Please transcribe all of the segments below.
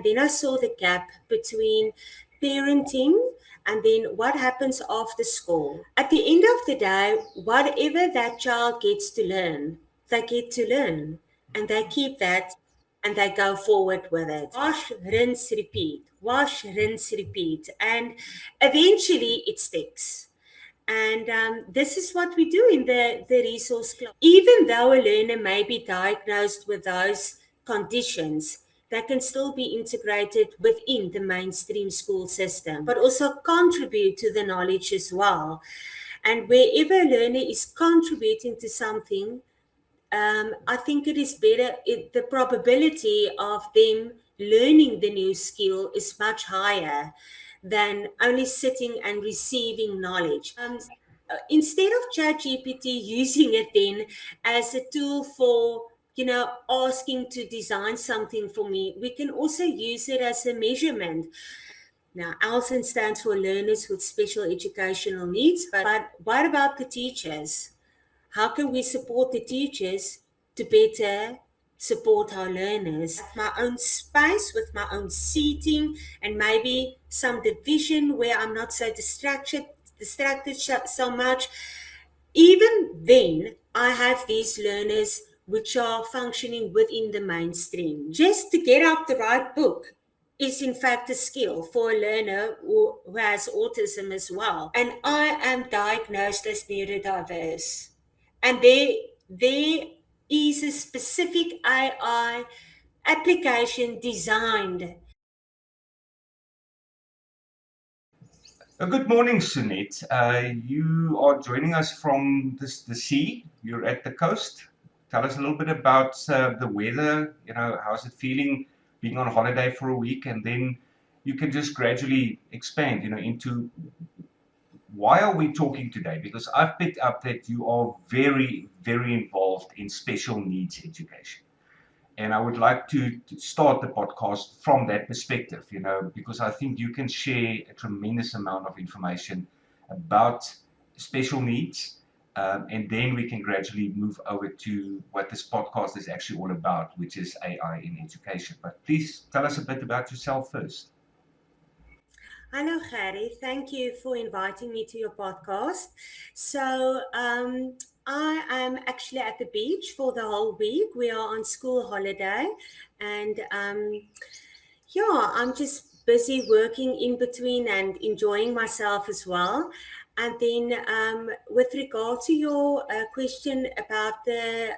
Then I saw the gap between parenting and then what happens after school. At the end of the day, whatever that child gets to learn, they get to learn and they keep that and they go forward with it. Wash, rinse, repeat. Wash, rinse, repeat. And eventually it sticks. And this is what we do in the resource class. Even though a learner may be diagnosed with those conditions, they can still be integrated within the mainstream school system, but also contribute to the knowledge as well. And wherever a learner is contributing to something, I think it is better, the probability of them learning the new skill is much higher than only sitting and receiving knowledge. Instead of ChatGPT using it then as a tool for, asking to design something for me, we can also use it as a measurement. Now, LSAN stands for Learners with Special Educational Needs, but what about the teachers? How can we support the teachers to better support our learners? My own space with my own seating and maybe some division where I'm not so distracted so much. Even then, I have these learners which are functioning within the mainstream. Just to get out the right book is in fact a skill for a learner who has autism as well. And I am diagnosed as neurodiverse. And there is a specific AI application designed. Good morning, Sonet. You are joining us from the sea. You're at the coast. Tell us a little bit about the weather. How's it feeling being on holiday for a week? And then you can just gradually expand, into why are we talking today? Because I've picked up that you are very, very involved in special needs education. And I would like to start the podcast from that perspective, because I think you can share a tremendous amount of information about special needs. And then we can gradually move over to what this podcast is actually all about, which is AI in education. But please tell us a bit about yourself first. Hello, Gary. Thank you for inviting me to your podcast. So, I am actually at the beach for the whole week. We are on school holiday, and yeah, I'm just busy working in between and enjoying myself as well. And then, with regard to your question about the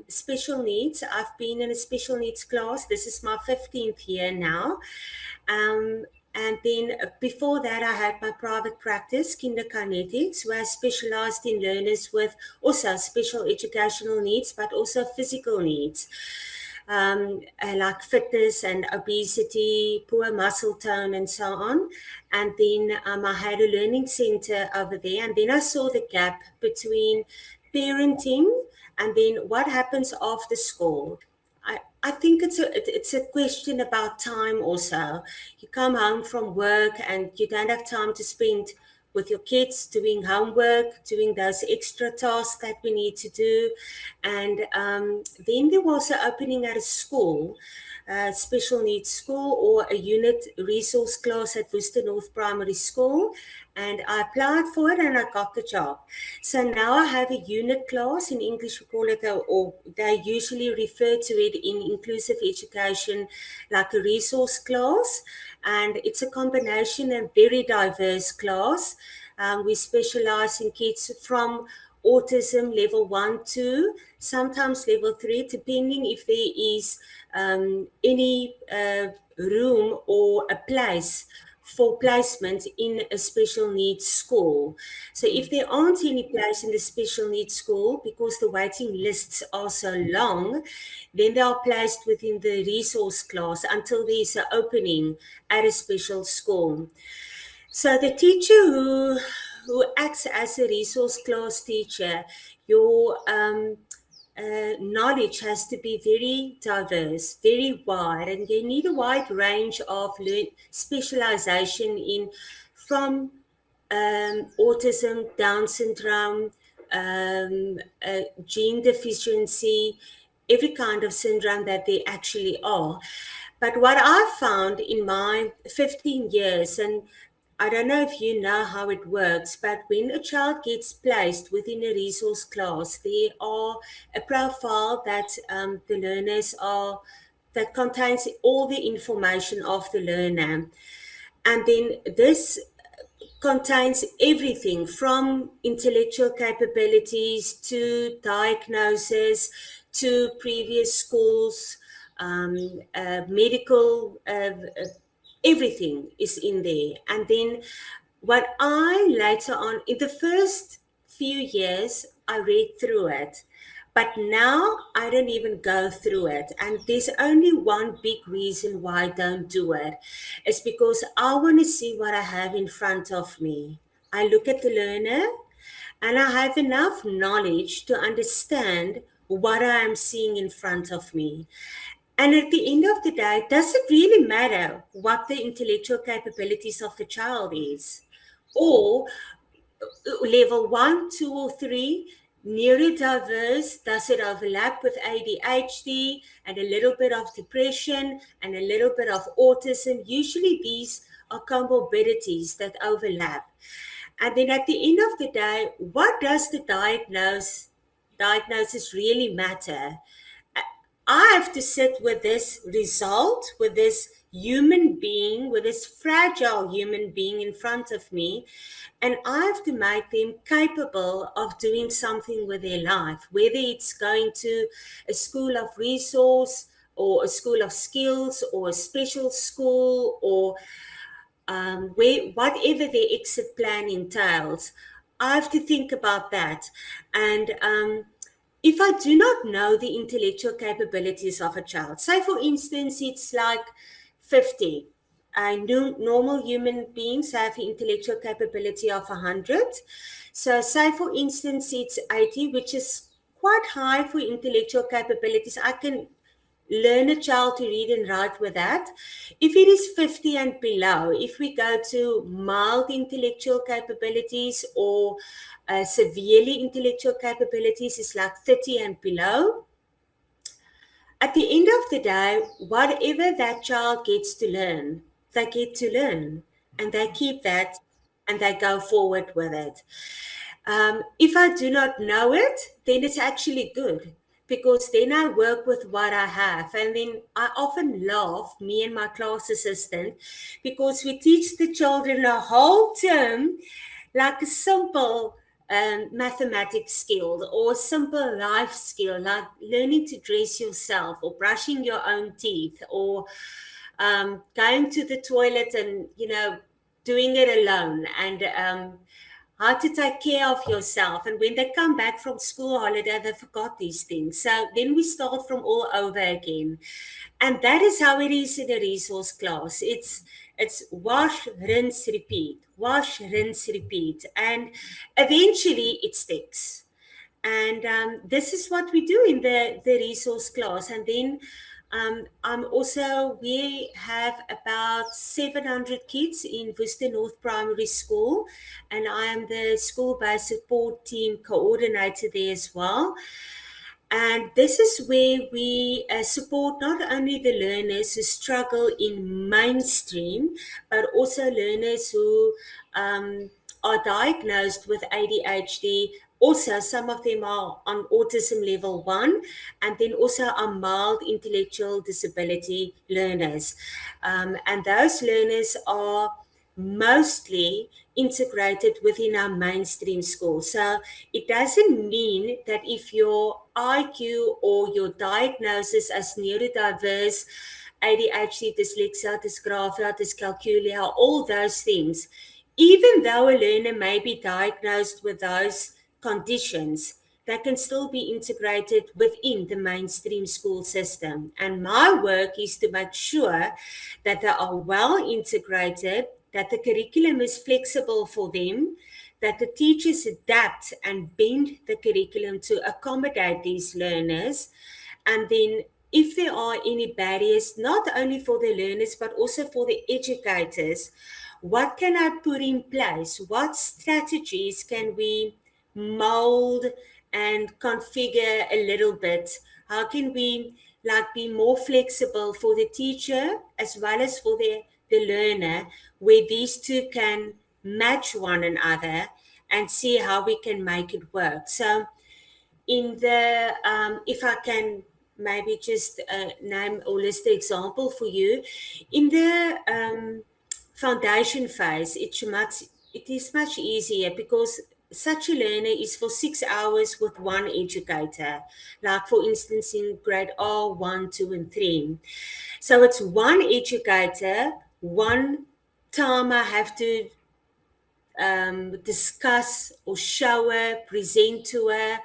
special needs, I've been in a special needs class. This is my 15th year now. And then before that, I had my private practice, kinderkinetics, where I specialized in learners with also special educational needs, but also physical needs. Like fitness and obesity, poor muscle tone, and so on. And then I had a learning center over there. And then I saw the gap between parenting and then what happens after school. I think it's a question about time also. You come home from work and you don't have time to spend with your kids doing homework, doing those extra tasks that we need to do. And then there was an opening at a school, a special needs school or a unit resource class at Worcester North Primary School. And I applied for it and I got the job. So now I have a unit class. In English, we call it, or they usually refer to it in inclusive education, like a resource class. And it's a combination and very diverse class. We specialize in kids from autism level 1, 2, sometimes level 3, depending if there is any room or a place for placement in a special needs school. So if there aren't any place in the special needs school because the waiting lists are so long, then they are placed within the resource class until there is an opening at a special school. So the teacher who acts as a resource class teacher, your knowledge has to be very diverse, very wide, and you need a wide range of specialization in from autism, Down syndrome, gene deficiency, every kind of syndrome that there actually are. But what I found in my 15 years, and I don't know if you know how it works, but when a child gets placed within a resource class, there are a profile that the learners are, that contains all the information of the learner. And then this contains everything from intellectual capabilities to diagnosis to previous schools, medical, everything is in there. And then what I later on, in the first few years, I read through it. But now I don't even go through it. And there's only one big reason why I don't do it. It's because I want to see what I have in front of me. I look at the learner and I have enough knowledge to understand what I am seeing in front of me. And at the end of the day, does it really matter what the intellectual capabilities of the child is? Or level one, two, or three, neurodiverse, does it overlap with ADHD and a little bit of depression and a little bit of autism? Usually these are comorbidities that overlap. And then at the end of the day, what does the diagnosis really matter? I have to sit with this result, with this human being, with this fragile human being in front of me, and I have to make them capable of doing something with their life, whether it's going to a school of resource or a school of skills or a special school or whatever their exit plan entails. I have to think about that. And if I do not know the intellectual capabilities of a child, say for instance, it's like 50. I know normal human beings have the intellectual capability of 100. So say for instance, it's 80, which is quite high for intellectual capabilities. I can learn a child to read and write with that. If it is 50 and below, if we go to mild intellectual capabilities or severely intellectual capabilities, is like 30 and below. At the end of the day, whatever that child gets to learn, they get to learn and they keep that and they go forward with it. If I do not know it, then it's actually good because then I work with what I have. And then I often laugh, me and my class assistant, because we teach the children a whole term like a simple mathematics skill or a simple life skill, like learning to dress yourself or brushing your own teeth or going to the toilet and, doing it alone and how to take care of yourself. And when they come back from school holiday, they forgot these things. So then we start from all over again. And that is how it is in a resource class. It's wash, rinse, repeat, wash, rinse, repeat. And eventually it sticks. And this is what we do in the resource class. And then we have about 700 kids in Worcester North Primary School, and I am the school-based support team coordinator there as well. And this is where we support not only the learners who struggle in mainstream, but also learners who are diagnosed with ADHD. Also, some of them are on autism level 1, and then also are mild intellectual disability learners. And those learners are mostly integrated within our mainstream school. So it doesn't mean that if your IQ or your diagnosis as neurodiverse, ADHD, dyslexia, dysgraphia, dyscalculia, all those things, even though a learner may be diagnosed with those conditions, they can still be integrated within the mainstream school system. And my work is to make sure that they are well integrated, that the curriculum is flexible for them, that the teachers adapt and bend the curriculum to accommodate these learners. And then if there are any barriers, not only for the learners, but also for the educators, what can I put in place? What strategies can we mold and configure a little bit? How can we like be more flexible for the teacher as well as for the learner, where these two can match one another and see how we can make it work. So in the if I can maybe just name or list the example for you, in the foundation phase, it is much easier because such a learner is for 6 hours with one educator, like for instance in grade R1, 2, and 3. So it's one educator, one time I have to discuss or show her, present to her,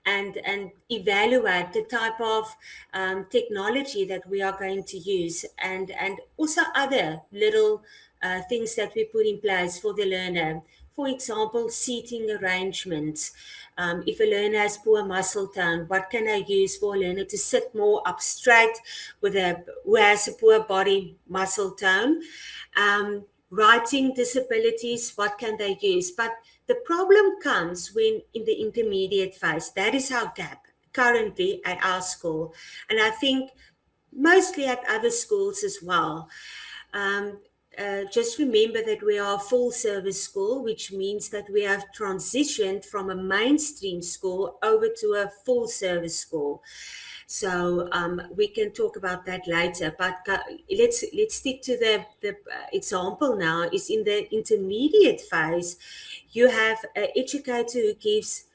and evaluate the type of technology that we are going to use, and also other little things that we put in place for the learner. For example, seating arrangements. If a learner has poor muscle tone, what can I use for a learner to sit more up straight with a who has a poor body muscle tone? Writing disabilities, what can they use? But the problem comes when in the intermediate phase. That is our gap currently at our school. And I think mostly at other schools as well. Um, just remember that we are a full service school, which means that we have transitioned from a mainstream school over to a full service school. So we can talk about that later. But let's stick to the example now. Is in the intermediate phase, you have an educator who gives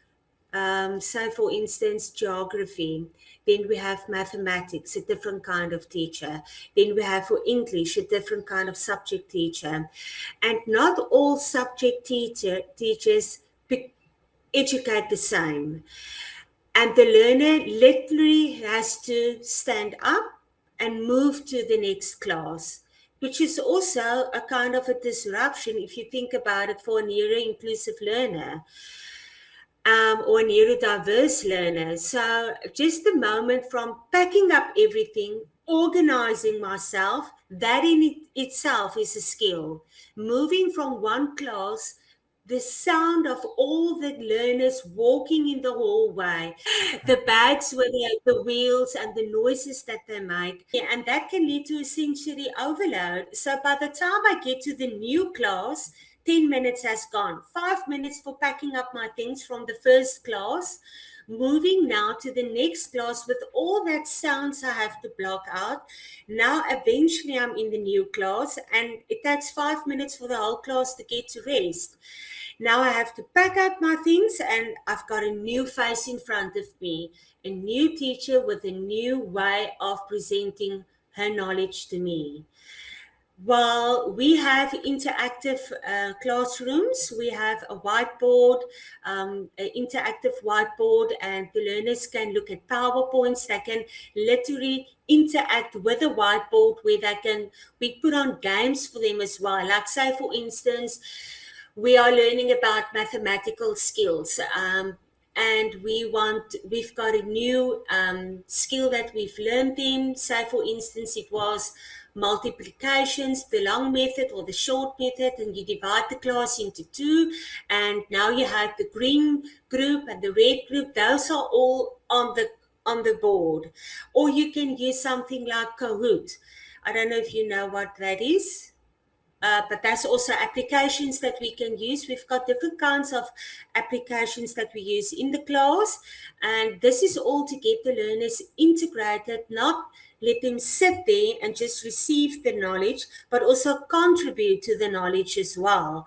so, for instance, geography. Then we have mathematics, a different kind of teacher. Then we have for English, a different kind of subject teacher. And not all subject teachers educate the same. And the learner literally has to stand up and move to the next class, which is also a kind of a disruption if you think about it for a neuro inclusive learner or neurodiverse learners. So just the moment from packing up everything, organizing myself, that in itself is a skill. Moving from one class, the sound of all the learners walking in the hallway, the bags with the wheels and the noises that they make. Yeah, and that can lead to a sensory overload. So by the time I get to the new class, 10 minutes has gone. 5 minutes for packing up my things from the first class, moving now to the next class with all that sounds I have to block out. Now, eventually, I'm in the new class, and it takes 5 minutes for the whole class to get to rest. Now, I have to pack up my things, and I've got a new face in front of me, a new teacher with a new way of presenting her knowledge to me. Well, we have interactive classrooms. We have a whiteboard, an interactive whiteboard, and the learners can look at PowerPoints. They can literally interact with the whiteboard where we put on games for them as well. Like, say, for instance, we are learning about mathematical skills. And we've got a new skill that we've learned in. Say, for instance, it was multiplications, the long method or the short method, and you divide the class into two. And now you have the green group and the red group. Those are all on the board. Or you can use something like Kahoot. I don't know if you know what that is. But there's also applications that we can use. We've got different kinds of applications that we use in the class. And this is all to get the learners integrated, not let them sit there and just receive the knowledge, but also contribute to the knowledge as well.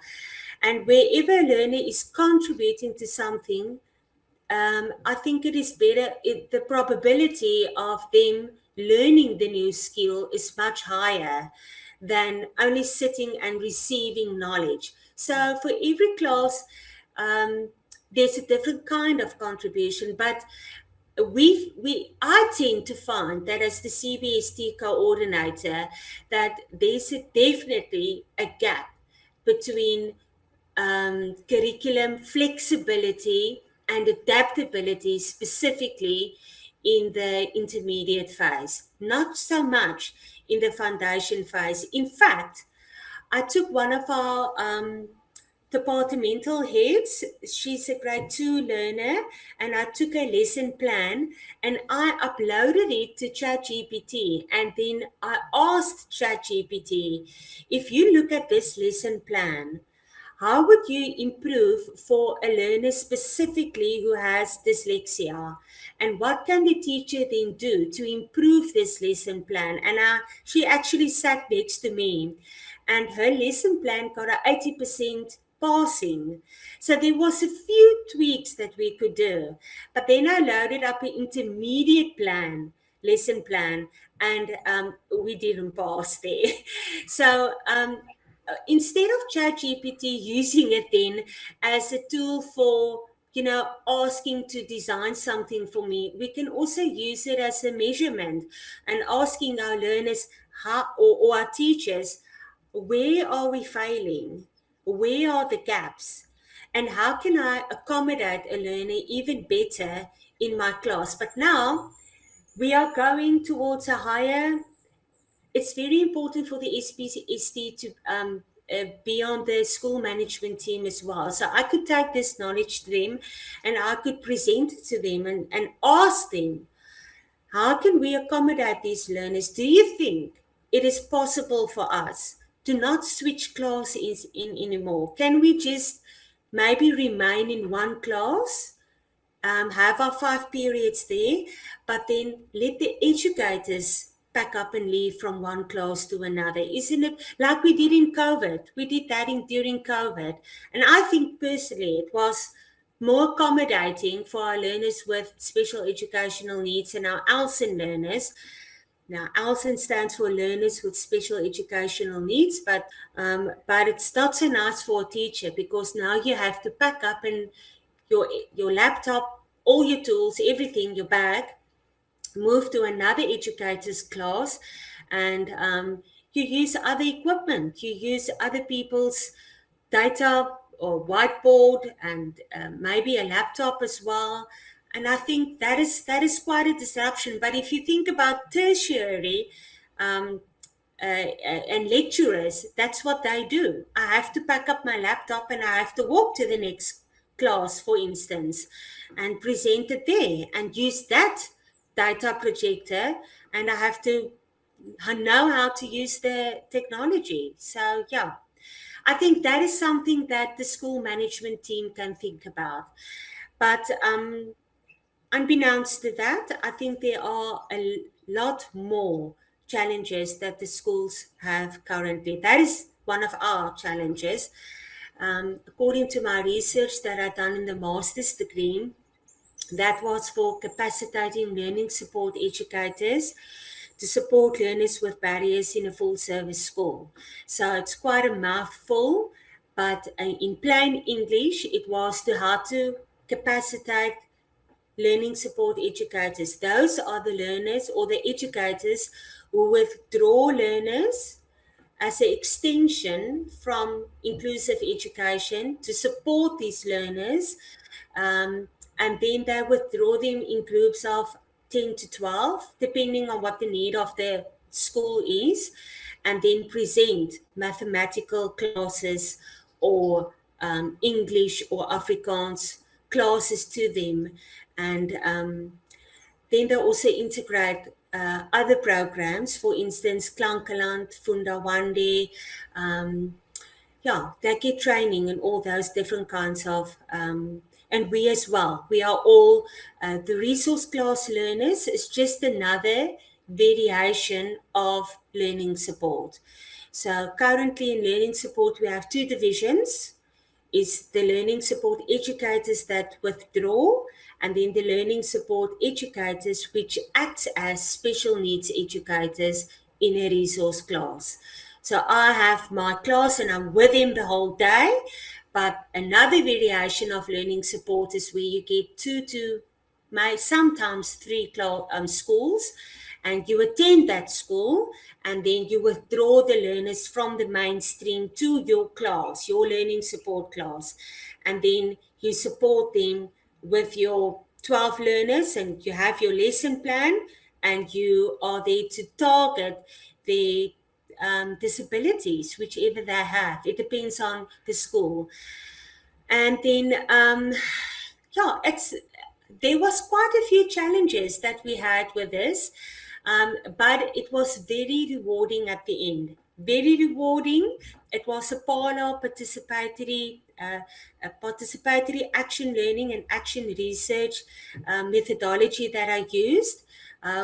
And wherever a learner is contributing to something, I think it is better, the probability of them learning the new skill is much higher than only sitting and receiving knowledge. So for every class, um, there's a different kind of contribution, but I tend to find that as the CBST coordinator, that there's definitely a gap between curriculum flexibility and adaptability, specifically in the intermediate phase, not so much in the foundation phase. In fact, I took one of our departmental heads. She's a grade 2 learner, and I took a lesson plan and I uploaded it to ChatGPT. And then I asked ChatGPT, if you look at this lesson plan, how would you improve for a learner specifically who has dyslexia? And what can the teacher then do to improve this lesson plan? And she actually sat next to me, and her lesson plan got a 80% passing. So there was a few tweaks that we could do. But then I loaded up an intermediate lesson plan, and we didn't pass there. So instead of ChatGPT using it then as a tool for asking to design something for me, we can also use it as a measurement and asking our learners how, or our teachers, where are we failing, where are the gaps, and how can I accommodate a learner even better in my class. But now we are going towards a higher. It's very important for the SPST to be on the school management team as well. So I could take this knowledge to them and I could present it to them and ask them, how can we accommodate these learners? Do you think it is possible for us to not switch classes in anymore? Can we just maybe remain in one class, have our 5 periods there, but then let the educators pack up and leave from one class to another? Isn't it like we did in COVID? We did that during COVID. And I think personally it was more accommodating for our learners with special educational needs and our ALSEN learners. Now, ALSEN stands for Learners with Special Educational Needs, but it's not so nice for a teacher because now you have to pack up and your laptop, all your tools, everything, your bag, move to another educator's class, and you use other equipment. You use other people's data or whiteboard and maybe a laptop as well. And I think that is quite a disruption. But if you think about tertiary um, and lecturers, that's what they do. I have to pack up my laptop and I have to walk to the next class, for instance, and present it there and use that data projector. And I have to know how to use the technology. So, yeah, I think that is something that the school management team can think about. But unbeknownst to that, I think there are a lot more challenges that the schools have currently. That is one of our challenges. According to my research that I've done in the master's degree, that was for capacitating learning support educators to support learners with barriers in a full service school. So it's quite a mouthful, but in plain English, it was to how to capacitate learning support educators. Those are the learners or the educators who withdraw learners as an extension from inclusive education to support these learners. And then they withdraw them in groups of 10 to 12, depending on what the need of the school is, and then present mathematical classes or English or Afrikaans classes to them. And then they also integrate other programs, for instance, Klankeland, Funda Wande, they get training and all those different kinds of, and we as well. We are all, the resource class learners is just another variation of learning support. So currently in learning support, we have two divisions, is the learning support educators that withdraw, and then the learning support educators which act as special needs educators in a resource class. So I have my class and I'm with them the whole day, but another variation of learning support is where you get two to sometimes three schools, and you attend that school, and then you withdraw the learners from the mainstream to your class, your learning support class, and then you support them with your 12 learners, and you have your lesson plan, and you are there to target the disabilities, whichever they have. It depends on the school. And then, yeah, there was quite a few challenges that we had with this, but it was very rewarding at the end. Very rewarding. It was a parallel participatory action learning and action research methodology that I used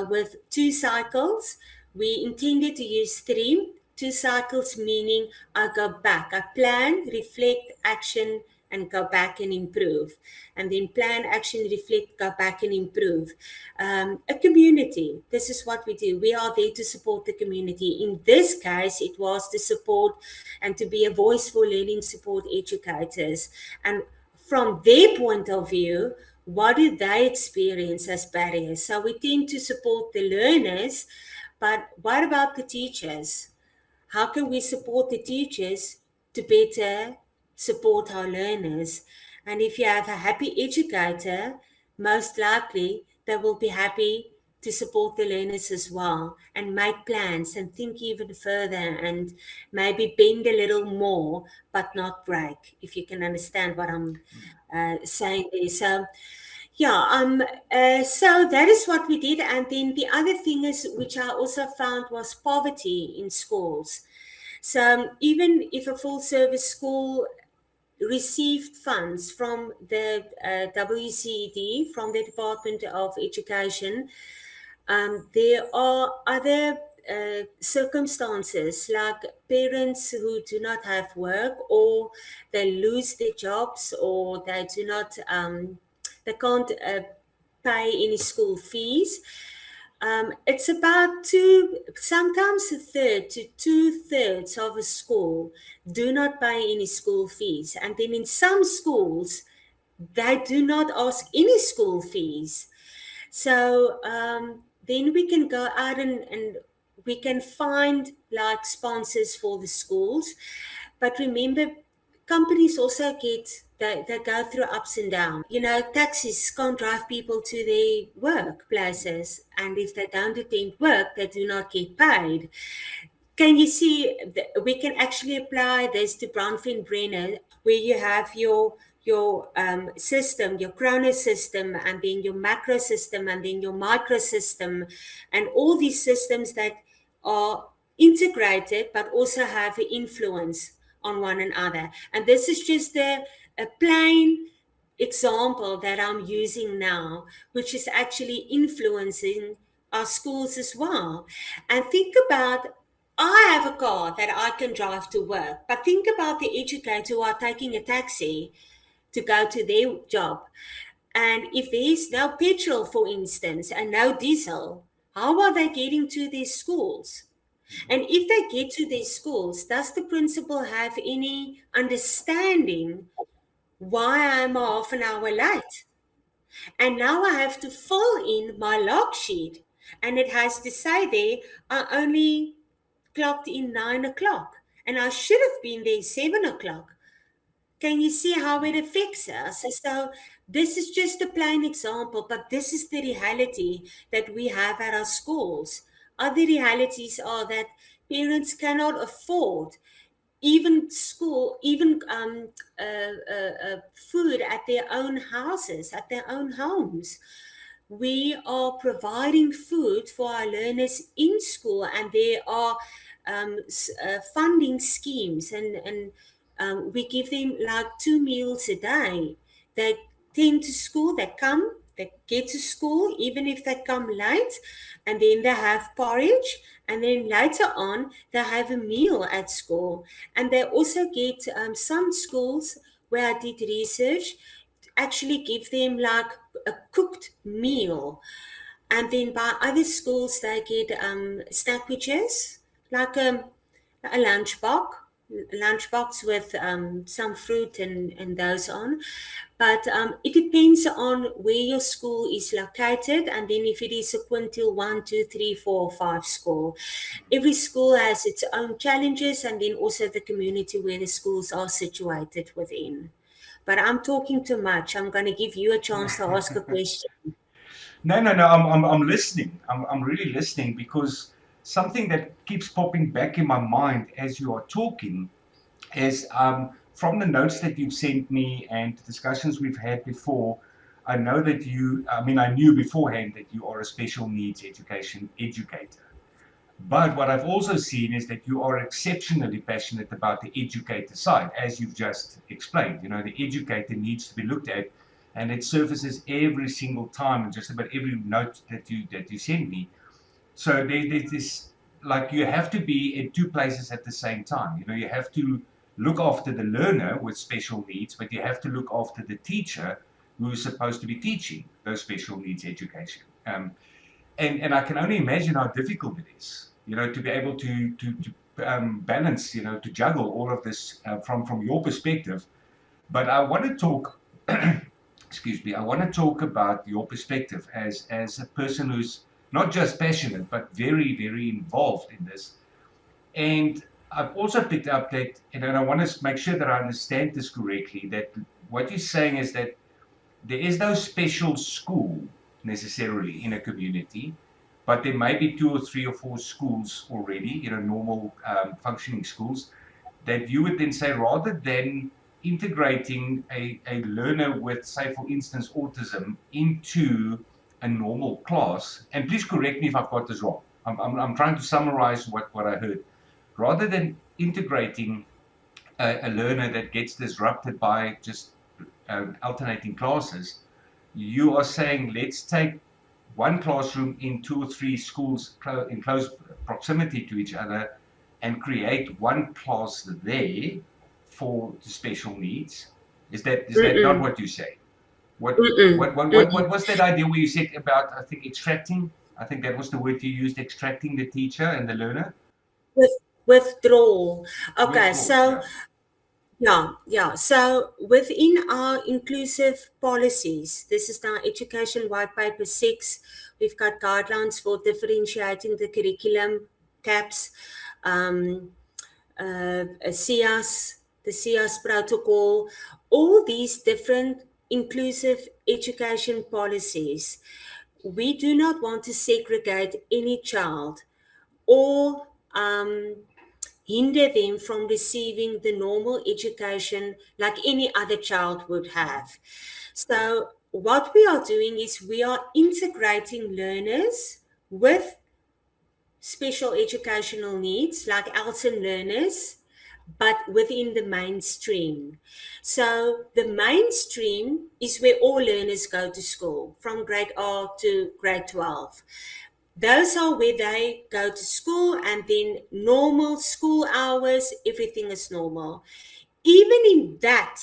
with 2 cycles. We intended to use 3. 2 cycles meaning I go back, I plan, reflect, action, and go back and improve. And then plan, action, reflect, go back and improve. A community. This is what we do. We are there to support the community. In this case, it was to support and to be a voice for learning support educators. And from their point of view, what do they experience as barriers? So we tend to support the learners, but what about the teachers? How can we support the teachers to better support our learners? And if you have a happy educator, most likely they will be happy to support the learners as well and make plans and think even further and maybe bend a little more, but not break, if you can understand what I'm saying there. So, yeah, so that is what we did. And then the other thing is, which I also found, was poverty in schools. So even if a full service school received funds from the WCED, from the Department of Education, there are other circumstances like parents who do not have work, or they lose their jobs, or they do not, they can't pay any school fees. It's about sometimes a third to 2/3 of a school do not pay any school fees. And then in some schools, they do not ask any school fees. So then we can go out and we can find like sponsors for the schools. But remember, companies also they go through ups and downs. You know, taxis can't drive people to their workplaces, and if they don't attend work, they do not get paid. Can you see, we can actually apply this to Bronfenbrenner, where you have your system, your chrono system, and then your macro system, and then your micro system, and all these systems that are integrated but also have an influence on one another. And this is just a plain example that I'm using now, which is actually influencing our schools as well. And think about, I have a car that I can drive to work, but think about the educators who are taking a taxi to go to their job. And if there's no petrol, for instance, and no diesel, how are they getting to their schools? And if they get to their schools, does the principal have any understanding why I'm half an hour late? And now I have to fill in my log sheet, and it has to say there, I only clocked in 9 o'clock, and I should have been there 7 o'clock. Can you see how it affects us? So this is just a plain example, but this is the reality that we have at our schools. Other realities are that parents cannot afford even school, even food at their own houses, at their own homes. We are providing food for our learners in school, and there are funding schemes, and we give them like 2 meals a day. They tend to school, they get to school, even if they come late, and then they have porridge, and then later on they have a meal at school. And they also get, some schools where I did research actually give them like a cooked meal. And then by other schools they get sandwiches, like a lunchbox with some fruit and those on. But it depends on where your school is located, and then if it is a quintile 1, 2, 3, 4, or 5 school. Every school has its own challenges, and then also the community where the schools are situated within. But I'm talking too much. I'm going to give you a chance to ask a question. No, no, no. I'm listening. I'm really listening because something that keeps popping back in my mind as you are talking is from the notes that you've sent me and discussions we've had before. I know that I knew beforehand that you are a special needs education educator. But what I've also seen is that you are exceptionally passionate about the educator side, as you've just explained. You know, the educator needs to be looked at, and it surfaces every single time in just about every note that you send me. So there's this, like, you have to be in two places at the same time. You know, you have to look after the learner with special needs, but you have to look after the teacher who is supposed to be teaching those special needs education. And I can only imagine how difficult it is, you know, to be able to balance, you know, to juggle all of this from your perspective. But I want to talk, excuse me, I want to talk about your perspective as a person who's not just passionate but very very involved in this. And I've also picked up that, and I want to make sure that I understand this correctly, that what you're saying is that there is no special school necessarily in a community, but there may be two or three or four schools already, you know, normal functioning schools, that you would then say, rather than integrating a learner with, say, for instance, autism into a normal class, and please correct me if I've got this wrong. I'm trying to summarize what I heard. Rather than integrating a learner that gets disrupted by just alternating classes, you are saying let's take one classroom in two or three schools in close proximity to each other and create one class there for the special needs. Is that not Mm-mm, what you say? What mm-mm, what mm-mm. was that idea where you said about, I think, extracting? I think that was the word you used, extracting the teacher and the learner. With withdrawal. Okay, Withdrawal. so Yeah. yeah, yeah. So within our inclusive policies, this is now Education White Paper 6. We've got guidelines for differentiating the curriculum, CAPS, um, CIAS, the CIAS protocol, all these different inclusive education policies. We do not want to segregate any child or hinder them from receiving the normal education like any other child would have. So, what we are doing is we are integrating learners with special educational needs, like Elson learners, but within the mainstream. So, the mainstream is where all learners go to school from grade R to grade 12. Those are where they go to school, and then normal school hours, everything is normal. Even in that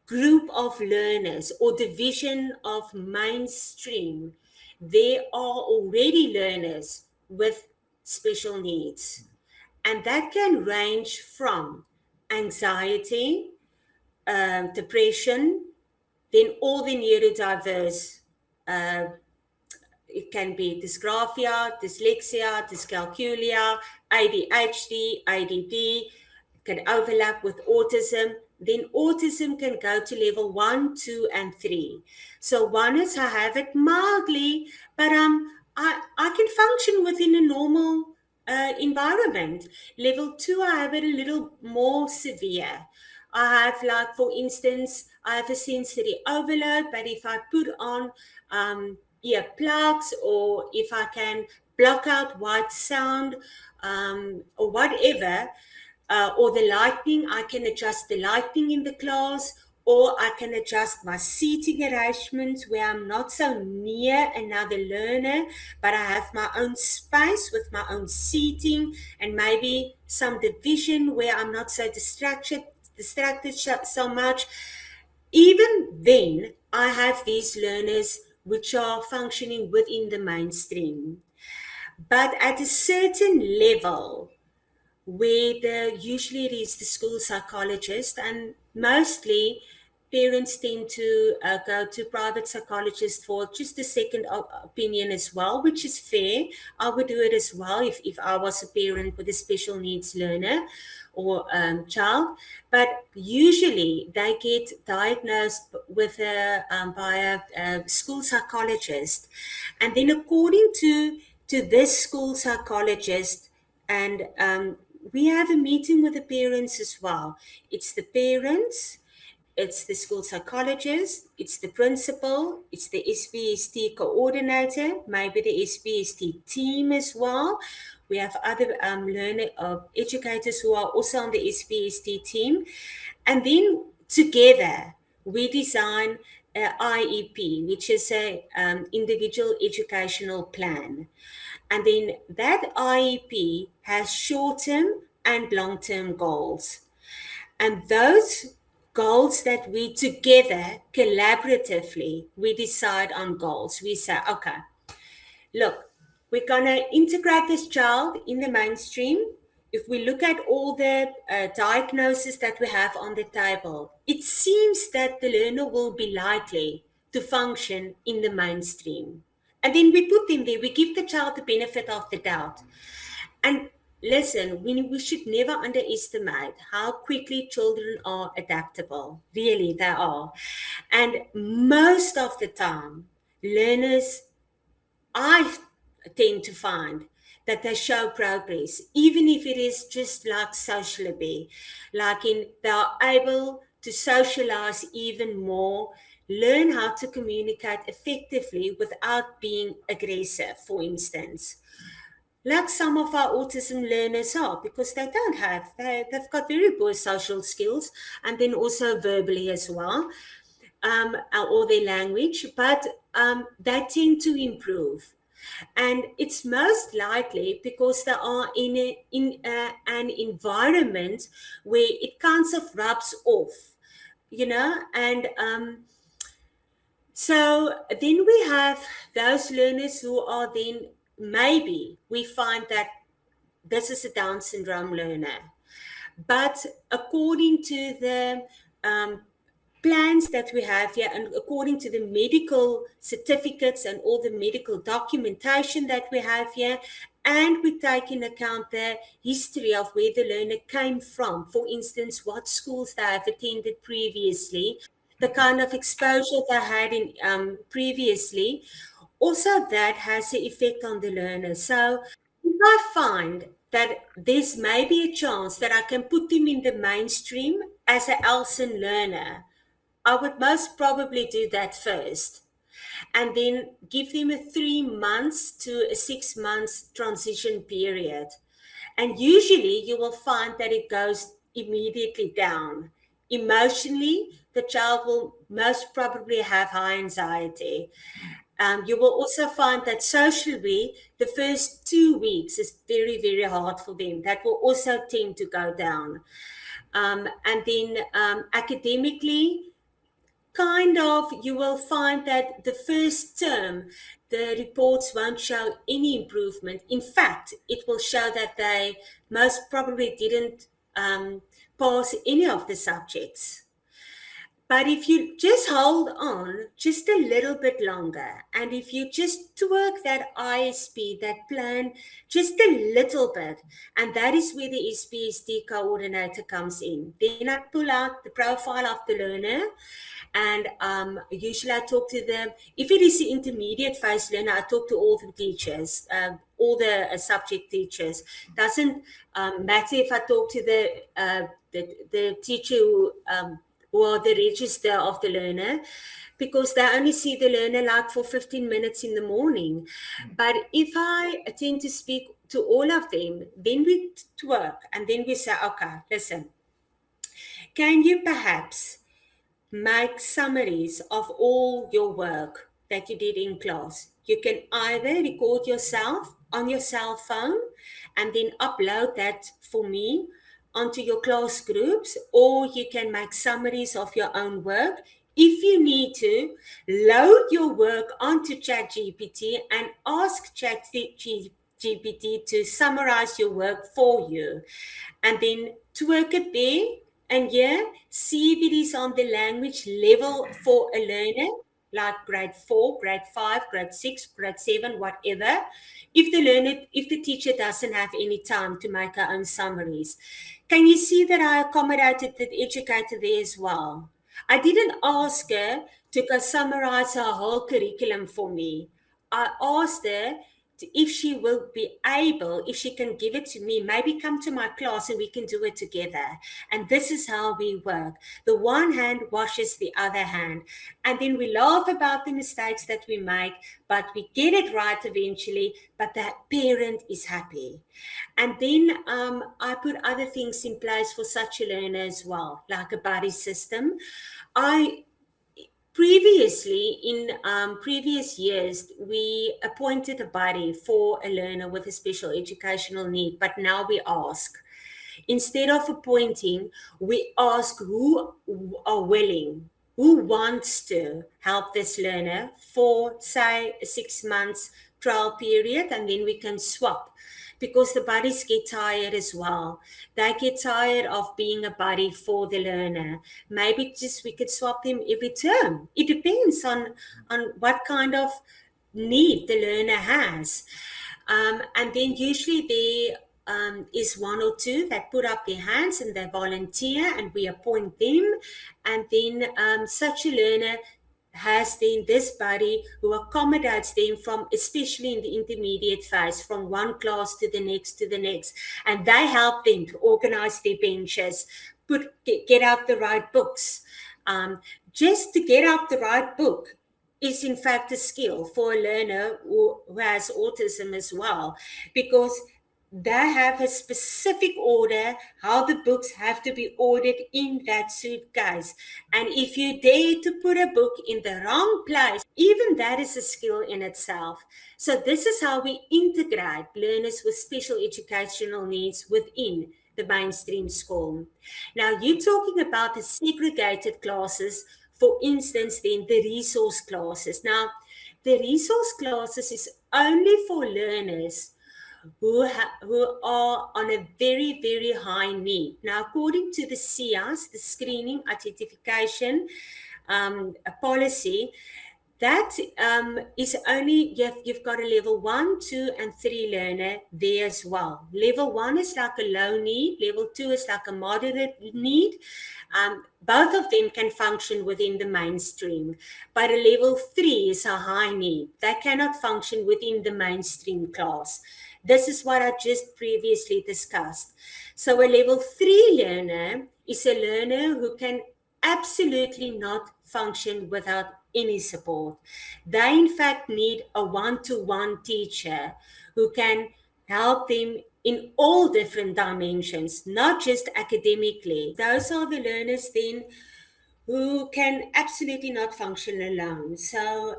group of learners or division of mainstream, there are already learners with special needs. And that can range from anxiety, depression, then all the neurodiverse uh, it can be dysgraphia, dyslexia, dyscalculia, ADHD, ADD. It can overlap with autism. Then autism can go to level 1, 2, and 3. So one is I have it mildly, but I can function within a normal environment. Level 2, I have it a little more severe. I have, like, for instance, I have a sensory overload, but if I put on earplugs, or if I can block out white sound, or whatever, or the lighting, I can adjust the lighting in the class, or I can adjust my seating arrangements where I'm not so near another learner, but I have my own space with my own seating, and maybe some division where I'm not so distracted so much. Even then, I have these learners which are functioning within the mainstream. But at a certain level, where usually it is the school psychologist, and mostly parents tend to go to private psychologists for just a second opinion as well, which is fair. I would do it as well if I was a parent with a special needs learner or child. But usually they get diagnosed with by a school psychologist, and then according to this school psychologist, And we have a meeting with the parents as well. It's the parents, it's the school psychologist, it's the principal, it's the SPST coordinator, maybe the SPST team as well. We have other learner educators who are also on the SPST team. And then together we design a IEP, which is a individual educational plan. And then that IEP has short-term and long-term goals. And those goals that we together collaboratively, we decide on goals. We say, okay, look, we're going to integrate this child in the mainstream. If we look at all the diagnoses that we have on the table, it seems that the learner will be likely to function in the mainstream. And then we put them there. We give the child the benefit of the doubt. And listen, we should never underestimate how quickly children are adaptable. Really, they are. And most of the time, learners, I tend to find that they show progress, even if it is just like socially, like in they are able to socialize even more, learn how to communicate effectively without being aggressive, for instance, like some of our autism learners are, because they don't have, they've got very poor social skills and then also verbally as well, or their language, but they tend to improve. And it's most likely because they are in an environment where it kind of rubs off, and so then we have those learners who are then, maybe we find that this is a Down syndrome learner. But according to the um, plans that we have here, and according to the medical certificates and all the medical documentation that we have here, and we take in account the history of where the learner came from, for instance, what schools they have attended previously, the kind of exposure they had in previously, also that has an effect on the learner. So if I find that there's maybe a chance that I can put them in the mainstream as an Elson learner, I would most probably do that first, and then give them a 3 months to a 6 months transition period. And usually you will find that it goes immediately down. Emotionally, the child will most probably have high anxiety. You will also find that socially, the first 2 weeks is very, very hard for them. That will also tend to go down. And then academically, kind of, you will find that the first term, the reports won't show any improvement. In fact, it will show that they most probably didn't pass any of the subjects. But if you just hold on just a little bit longer, and if you just twerk that ISP, that plan, just a little bit, and that is where the SPSD coordinator comes in. Then I pull out the profile of the learner, and usually I talk to them. If it is the intermediate phase learner, I talk to all the teachers, all the subject teachers. Doesn't matter if I talk to the teacher who are the register of the learner, because they only see the learner like for 15 minutes in the morning. But if I tend to speak to all of them, then we work, and then we say, okay, listen, can you perhaps make summaries of all your work that you did in class? You can either record yourself on your cell phone and then upload that for me onto your class groups, or you can make summaries of your own work. If you need to, load your work onto ChatGPT and ask ChatGPT to summarize your work for you, and then twerk it there, and yeah, see if it is on the language level for a learner, like grade 4, grade 5, grade 6, grade 7, whatever. If the teacher doesn't have any time to make her own summaries. Can you see that I accommodated the educator there as well? I didn't ask her to go summarize her whole curriculum for me. I asked her if she will be able, if she can give it to me, maybe come to my class and we can do it together. And this is how we work. The one hand washes the other hand. And then we laugh about the mistakes that we make, but we get it right eventually, but that parent is happy. And then I put other things in place for such a learner as well, like a buddy system. I Previously, in previous years, we appointed a buddy for a learner with a special educational need, but now we ask, instead of appointing, we ask who are willing, who wants to help this learner for, say, a 6 months trial period, and then we can swap because the buddies get tired as well. They get tired of being a buddy for the learner. Maybe just we could swap them every term. It depends on what kind of need the learner has. And then usually there is one or two that put up their hands and they volunteer and we appoint them. And then such a learner has then this buddy who accommodates them from, especially in the intermediate phase, from one class to the next to the next. And they help them to organize their benches, get out the right books. Just to get out the right book is in fact a skill for a learner who has autism as well, because they have a specific order how the books have to be ordered in that suitcase. And if you dare to put a book in the wrong place, even that is a skill in itself. So this is how we integrate learners with special educational needs within the mainstream school. Now, you're talking about the segregated classes, for instance, then the resource classes. Now, the resource classes is only for learners who are on a very, very high need. Now, according to the SIAS, the Screening Identification Policy, that is only, you've got a level 1, 2, and 3 learner there as well. Level 1 is like a low need, level 2 is like a moderate need. Both of them can function within the mainstream, but a level 3 is a high need. They cannot function within the mainstream class. This is what I just previously discussed. So a level 3 learner is a learner who can absolutely not function without any support. They, in fact, need a one-to-one teacher who can help them in all different dimensions, not just academically. Those are the learners then who can absolutely not function alone. So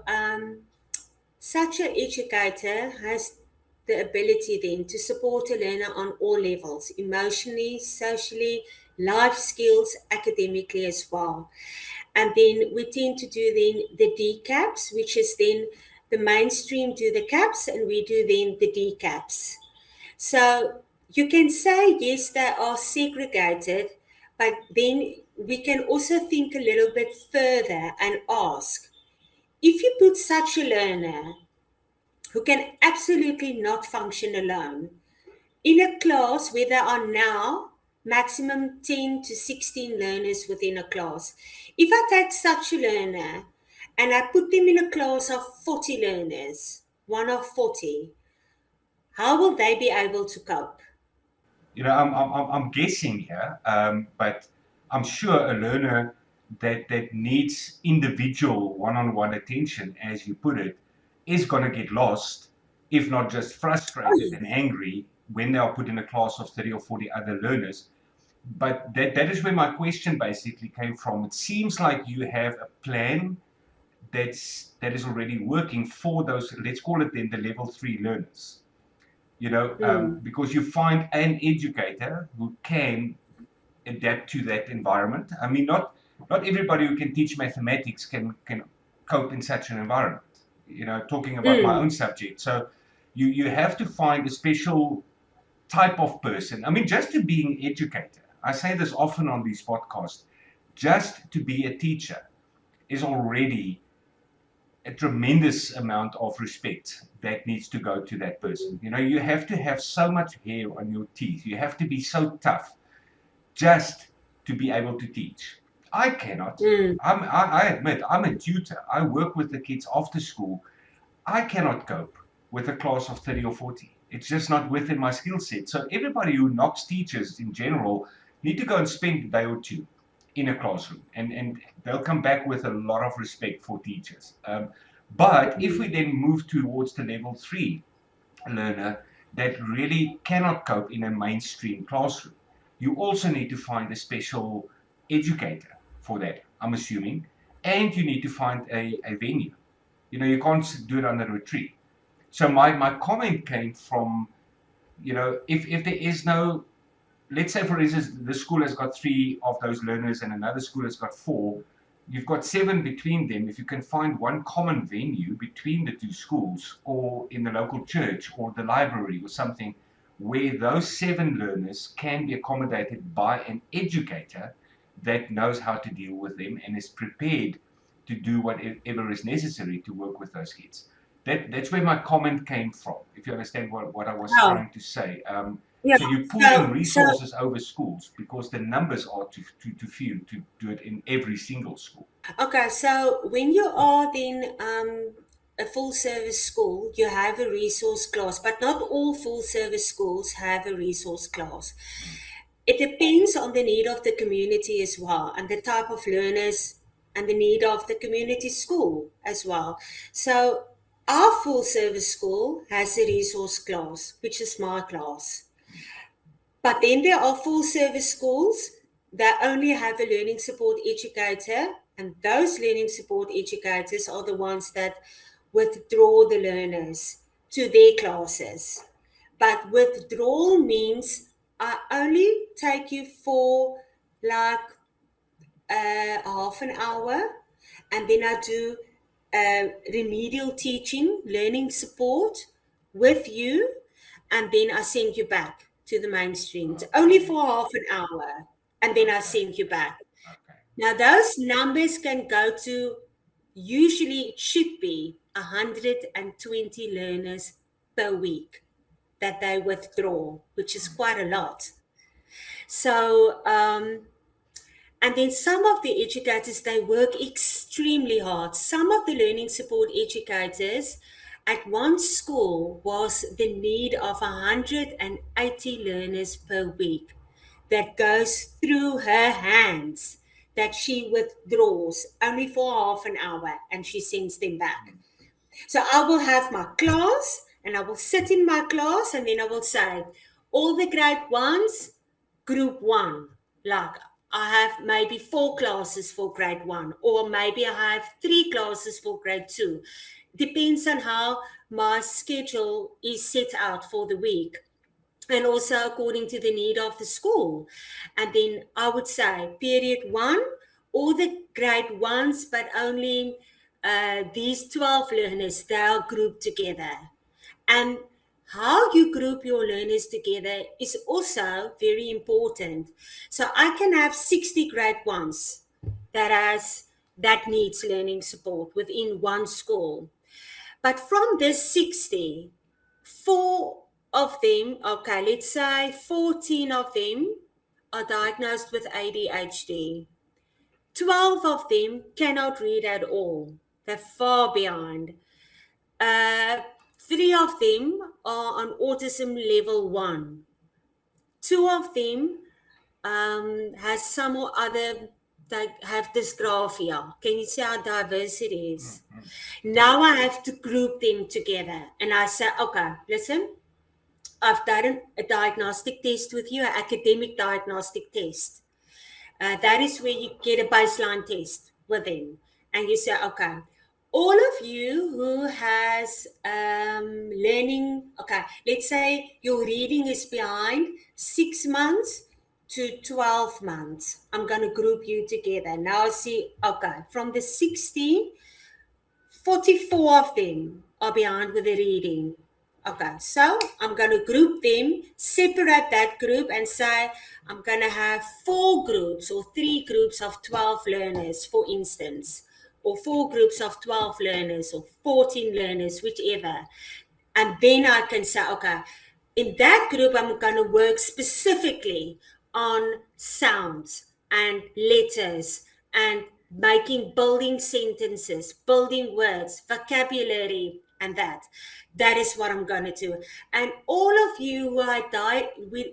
such an educator has the ability then to support a learner on all levels, emotionally, socially, life skills, academically as well. And then we tend to do then the DCAPs, which is then the mainstream do the CAPs and we do then the DCAPs. So you can say, yes, they are segregated, but then we can also think a little bit further and ask, if you put such a learner who can absolutely not function alone in a class where there are now maximum 10 to 16 learners within a class, if I take such a learner and I put them in a class of 40 learners, one of 40, how will they be able to cope? I'm guessing here, but I'm sure a learner that needs individual one-on-one attention, as you put it, is going to get lost, if not just frustrated and angry when they are put in a class of 30 or 40 other learners. But that is where my question basically came from. It seems like you have a plan that is already working for those, let's call it then the level 3 learners. Because you find an educator who can adapt to that environment. I mean, not everybody who can teach mathematics can cope in such an environment. Talking about my own subject, so you have to find a special type of person. I mean, just to be an educator, I say this often on these podcasts, just to be a teacher is already a tremendous amount of respect that needs to go to that person. You have to have so much hair on your teeth. You have to be so tough just to be able to teach. I cannot. I admit, I'm a tutor. I work with the kids after school. I cannot cope. with a class of 30 or 40. It's just not within my skill set. So everybody who knocks teachers in general need to go and spend a day or two in a classroom, and they'll come back with a lot of respect for teachers. But if we then move towards the level 3 learner that really cannot cope in a mainstream classroom, you also need to find a special educator for that, I'm assuming, and you need to find a venue. You can't do it under a tree. So my comment came from, if there is no, let's say for instance, the school has got 3 of those learners and another school has got 4, you've got 7 between them. If you can find one common venue between the 2 schools, or in the local church or the library or something, where those 7 learners can be accommodated by an educator that knows how to deal with them and is prepared to do whatever is necessary to work with those kids. That's where my comment came from, if you understand what I was Oh, trying to say. yeah. So you're pooling So resources over schools because the numbers are too few to do it in every single school. okay. So when you are then a full service school, you have a resource class, but not all full service schools have a resource class. Mm, It depends on the need of the community as well, and the type of learners and the need of the community school as well. So our full service school has a resource class, which is my class. But then there are full service schools that only have a learning support educator, and those learning support educators are the ones that withdraw the learners to their classes. But withdrawal means I only take you for like half an hour, and then I do remedial teaching, learning support with you, and then I send you back to the mainstream. It's only okay, for half an hour, and then I okay, send you back. okay. Now, those numbers can go to, usually it should be 120 learners per week that they withdraw, which is Mm, quite a lot. So, and then some of the educators, they work extremely hard. Some of the learning support educators at one school was the need of 180 learners per week that goes through her hands, that she withdraws only for half an hour and she sends them back. mm, So I will have my class and I will sit in my class and then I will say, all the grade ones, group one. Like I have maybe 4 classes for grade one, or maybe I have 3 classes for grade two. Depends on how my schedule is set out for the week, and also according to the need of the school. And then I would say period one, all the grade ones, but only these 12 learners, they are grouped together. And how you group your learners together is also very important. So I can have 60 grade ones that needs learning support within one school. But from this 60, 4 of them, okay, let's say 14 of them are diagnosed with ADHD. 12 of them cannot read at all. They're far behind. Uh, 3 of them are on autism level 1. 2 of them has some or other, that have dysgraphia. Can you see how diverse it mm, is? mm, Now I have to group them together. And I say, okay, listen, I've done a diagnostic test with you, an academic diagnostic test. That is where you get a baseline test with them. And you say, okay, all of you who has learning, okay, let's say your reading is behind 6 months to 12 months. I'm going to group you together. Now I see, okay, from the 60, 44 of them are behind with the reading. Okay, so I'm going to group them, separate that group, and say I'm going to have 4 groups or 3 groups of 12 learners, for instance, or 4 groups of 12 learners or 14 learners, whichever. And then I can say, okay, in that group, I'm going to work specifically on sounds and letters and building sentences, building words, vocabulary, and that is what I'm going to do. And all of you who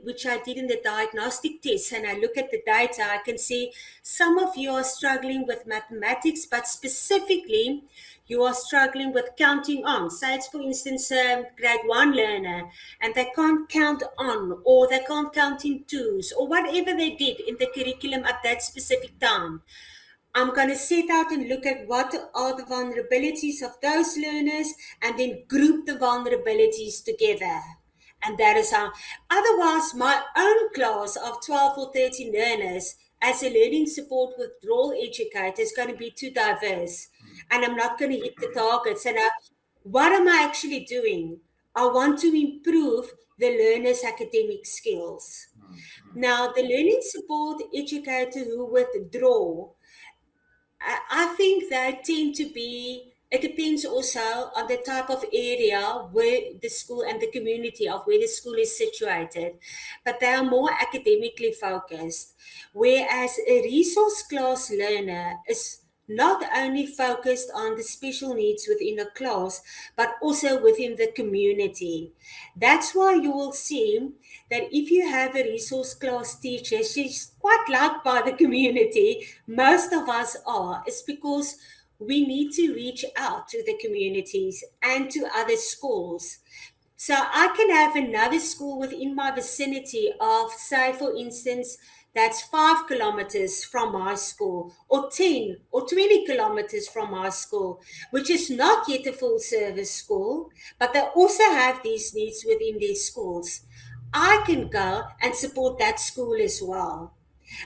which I did in the diagnostic test, and I look at the data, I can see some of you are struggling with mathematics, but specifically you are struggling with counting on. Say it's, for instance, a grade 1 learner, and they can't count on, or they can't count in twos, or whatever they did in the curriculum at that specific time. I'm going to set out and look at what are the vulnerabilities of those learners, and then group the vulnerabilities together. And that is how, otherwise, my own class of 12 or 13 learners as a learning support withdrawal educator is going to be too diverse. And I'm not going to hit the targets. And what am I actually doing? I want to improve the learner's academic skills. Now, the learning support educator who withdraw, I think they tend to be, it depends also on the type of area where the school and the community of where the school is situated, but they are more academically focused. Whereas a resource class learner is not only focused on the special needs within a class, but also within the community. That's why you will see that if you have a resource class teacher, she's quite liked by the community. Most of us are. It's because we need to reach out to the communities and to other schools. So I can have another school within my vicinity of, say, for instance, that's 5 kilometers from my school, or 10 or 20 kilometers from my school, which is not yet a full service school, but they also have these needs within their schools. I can go and support that school as well.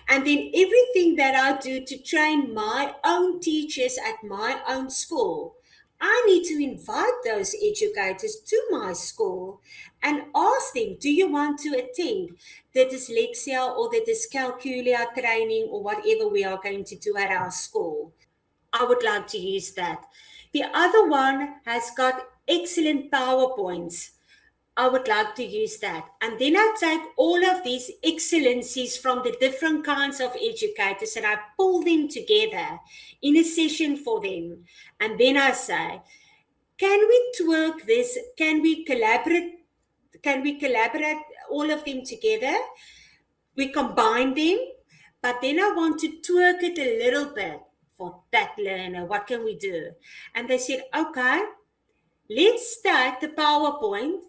And then everything that I do to train my own teachers at my own school, I need to invite those educators to my school and ask them, do you want to attend the dyslexia or the dyscalculia training or whatever we are going to do at our school? I would like to use that. The other one has got excellent PowerPoints. I would like to use that. And then I take all of these excellencies from the different kinds of educators and I pull them together in a session for them. And then I say, can we twerk this? Can we collaborate? Can we collaborate all of them together? We combine them, but then I want to twerk it a little bit for that learner. What can we do? And they said, okay, let's start the PowerPoint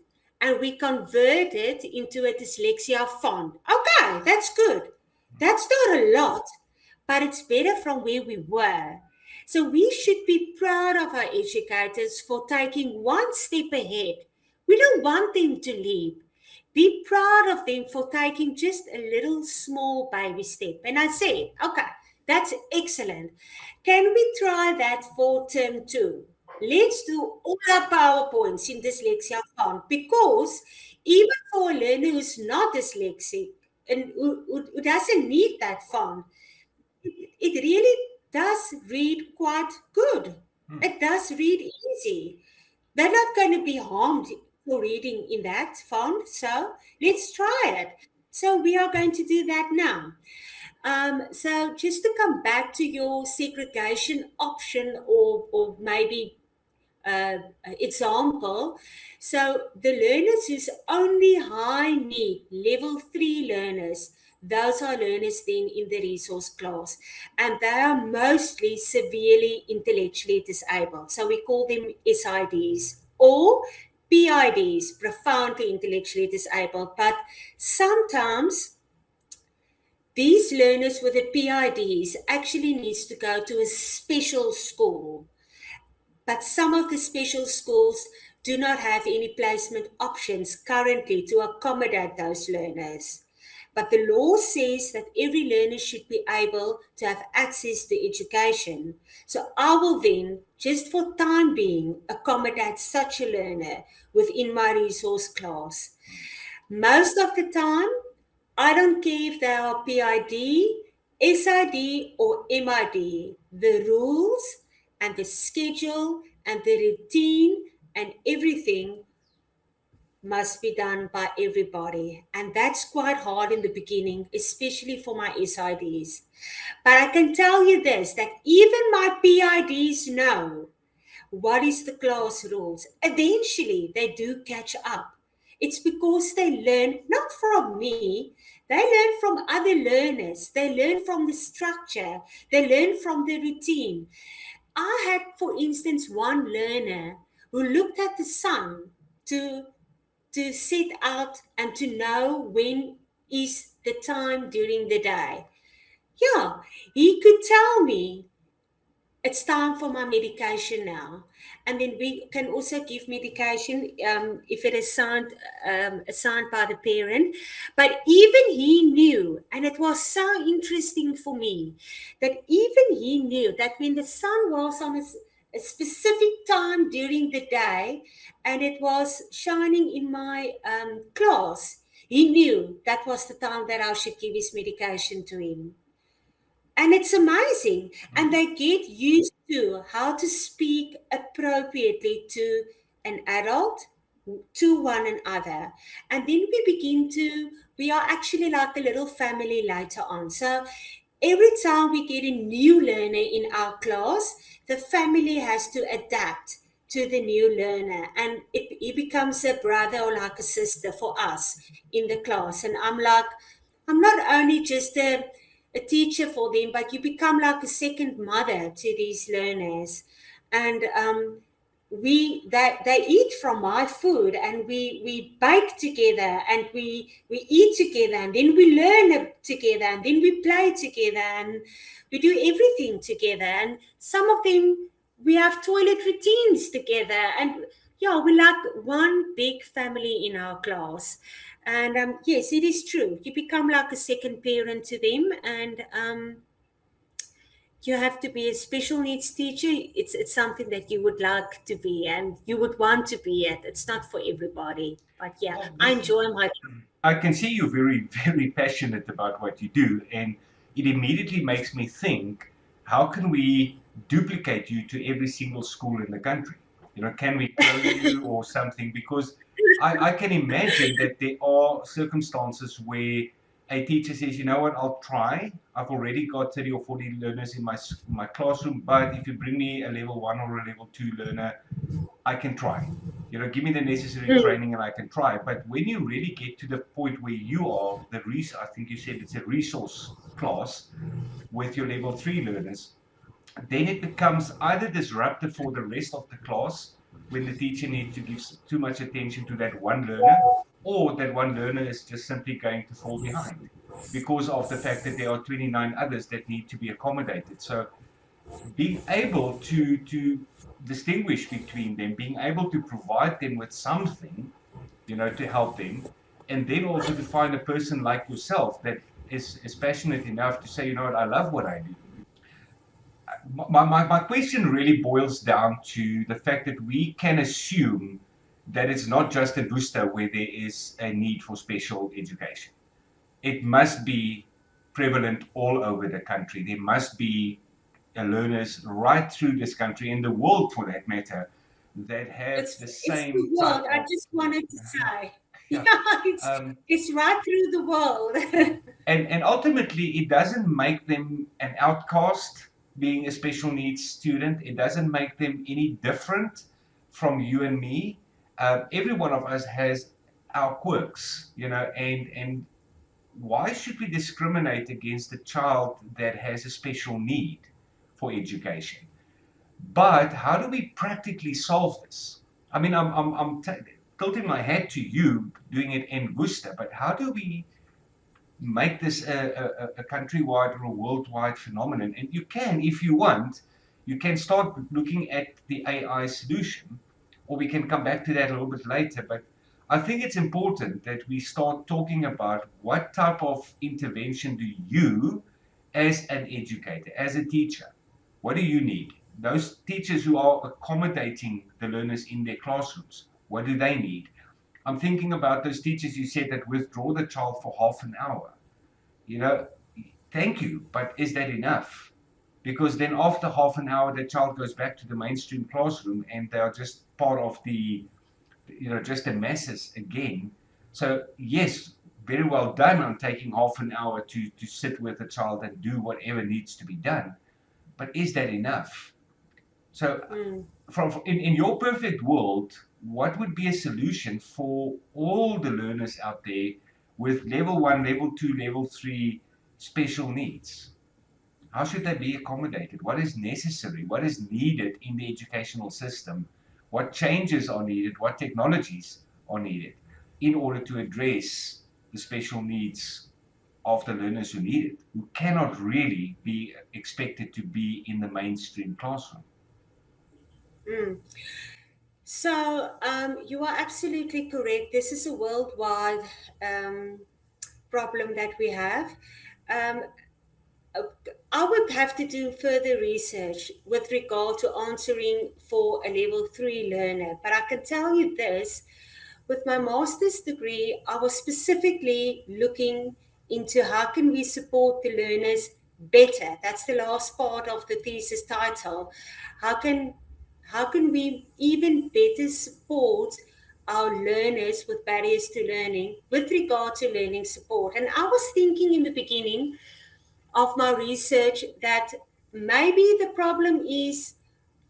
and we convert it into a dyslexia font. Okay, that's good. That's not a lot, but it's better from where we were. So we should be proud of our educators for taking one step ahead. We don't want them to leap. Be proud of them for taking just a little small baby step. And I said, okay, that's excellent. Can we try that for term 2? Let's do all our PowerPoints in dyslexia font, because even for a learner who's not dyslexic and who doesn't need that font, it really does read quite good. It does read easy. They're not going to be harmed for reading in that font, so let's try it. So we are going to do that now. So just to come back to your segregation option, or maybe example. So the learners whose only high need, level 3 learners, those are learners then in the resource class, and they are mostly severely intellectually disabled. So we call them SIDs or PIDs, profoundly intellectually disabled. But sometimes these learners with the PIDs actually needs to go to a special school, but some of the special schools do not have any placement options currently to accommodate those learners. But the law says that every learner should be able to have access to education. So I will then, just for time being, accommodate such a learner within my resource class. Most of the time, I don't care if they are PID, SID, or MID. The rules and the schedule and the routine and everything must be done by everybody. And that's quite hard in the beginning, especially for my SIDs. But I can tell you this, that even my PIDs know what is the class rules. Eventually, they do catch up. It's because they learn not from me, they learn from other learners, they learn from the structure, they learn from the routine. I had, for instance, one learner who looked at the sun to to set out and to know when is the time during the day. Yeah, he could tell me it's time for my medication now. And then we can also give medication if it is assigned by the parent. But even he knew, and it was so interesting for me, that even he knew that when the sun was on a specific time during the day and it was shining in my class, he knew that was the time that I should give his medication to him. And it's amazing. And Mhm. they get used to how to speak appropriately to an adult, to one another. And then we are actually like a little family later on. So every time we get a new learner in our class, the family has to adapt to the new learner. And it becomes a brother or like a sister for us in the class. And I'm not only just a teacher for them, but you become like a second mother to these learners. And they eat from my food, and we bake together, and we eat together, and then we learn together, and then we play together, and we do everything together. And some of them, we have toilet routines together, and yeah, we like one big family in our class. And yes, it is true. You become like a second parent to them, and you have to be a special needs teacher. It's something that you would like to be, and you would want to be at. It's not for everybody, but yeah, Well, I this enjoy my. I can see you're very, very passionate about what you do, and it immediately makes me think, how can we duplicate you to every single school in the country? You know, can we clone you or something? Because I can imagine that there are circumstances where a teacher says, you know what, I'll try. I've already got 30 or 40 learners in my classroom, but if you bring me a level one or a level two learner, I can try. You know, give me the necessary Mm, training and I can try. But when you really get to the point where you are I think you said it's a resource class with your level three learners, then it becomes either disruptive for the rest of the class when the teacher needs to give too much attention to that one learner, or that one learner is just simply going to fall behind because of the fact that there are 29 others that need to be accommodated. So being able to distinguish between them, being able to provide them with something, you know, to help them, and then also to find a person like yourself that is passionate enough to say, you know what, I love what I do. My question really boils down to the fact that we can assume that it's not just in Worcester where there is a need for special education. It must be prevalent all over the country. There must be learners right through this country and the world for that matter that have the it's the same type world. I of just wanted to say, yeah. yeah, Um, it's right through the world. and ultimately it doesn't make them an outcast being a special needs student. It doesn't make them any different from you and me. Every one of us has our quirks, you know, and why should we discriminate against a child that has a special need for education? But how do we practically solve this? I mean, I'm tilting my head to you doing it in Worcester, but how do we make this a countrywide or a worldwide phenomenon? And you can, if you want, you can start looking at the AI solution, or we can come back to that a little bit later. But I think it's important that we start talking about what type of intervention do you, as an educator, as a teacher, what do you need? Those teachers who are accommodating the learners in their classrooms, what do they need? I'm thinking about those teachers you said that withdraw the child for half an hour. You know, thank you, but is that enough? Because then after half an hour, the child goes back to the mainstream classroom and they are just part of the, you know, just the masses again. So, yes, very well done on taking half an hour to sit with the child and do whatever needs to be done. But is that enough? So, Mm. in your perfect world, what would be a solution for all the learners out there with level one, level two, level three special needs? How should they be accommodated? What is necessary? What is needed in the educational system? What changes are needed? What technologies are needed in order to address the special needs of the learners who need it, who cannot really be expected to be in the mainstream classroom? Mm. So you are absolutely correct. This is a worldwide um, problem that we have. Um, I would have to do further research with regard to answering for a level three learner, but I can tell you this: with my master's degree, I was specifically looking into how can we support the learners better. That's the last part of the thesis title. How can how can we even better support our learners with barriers to learning with regard to learning support? And I was thinking in the beginning of my research that maybe the problem is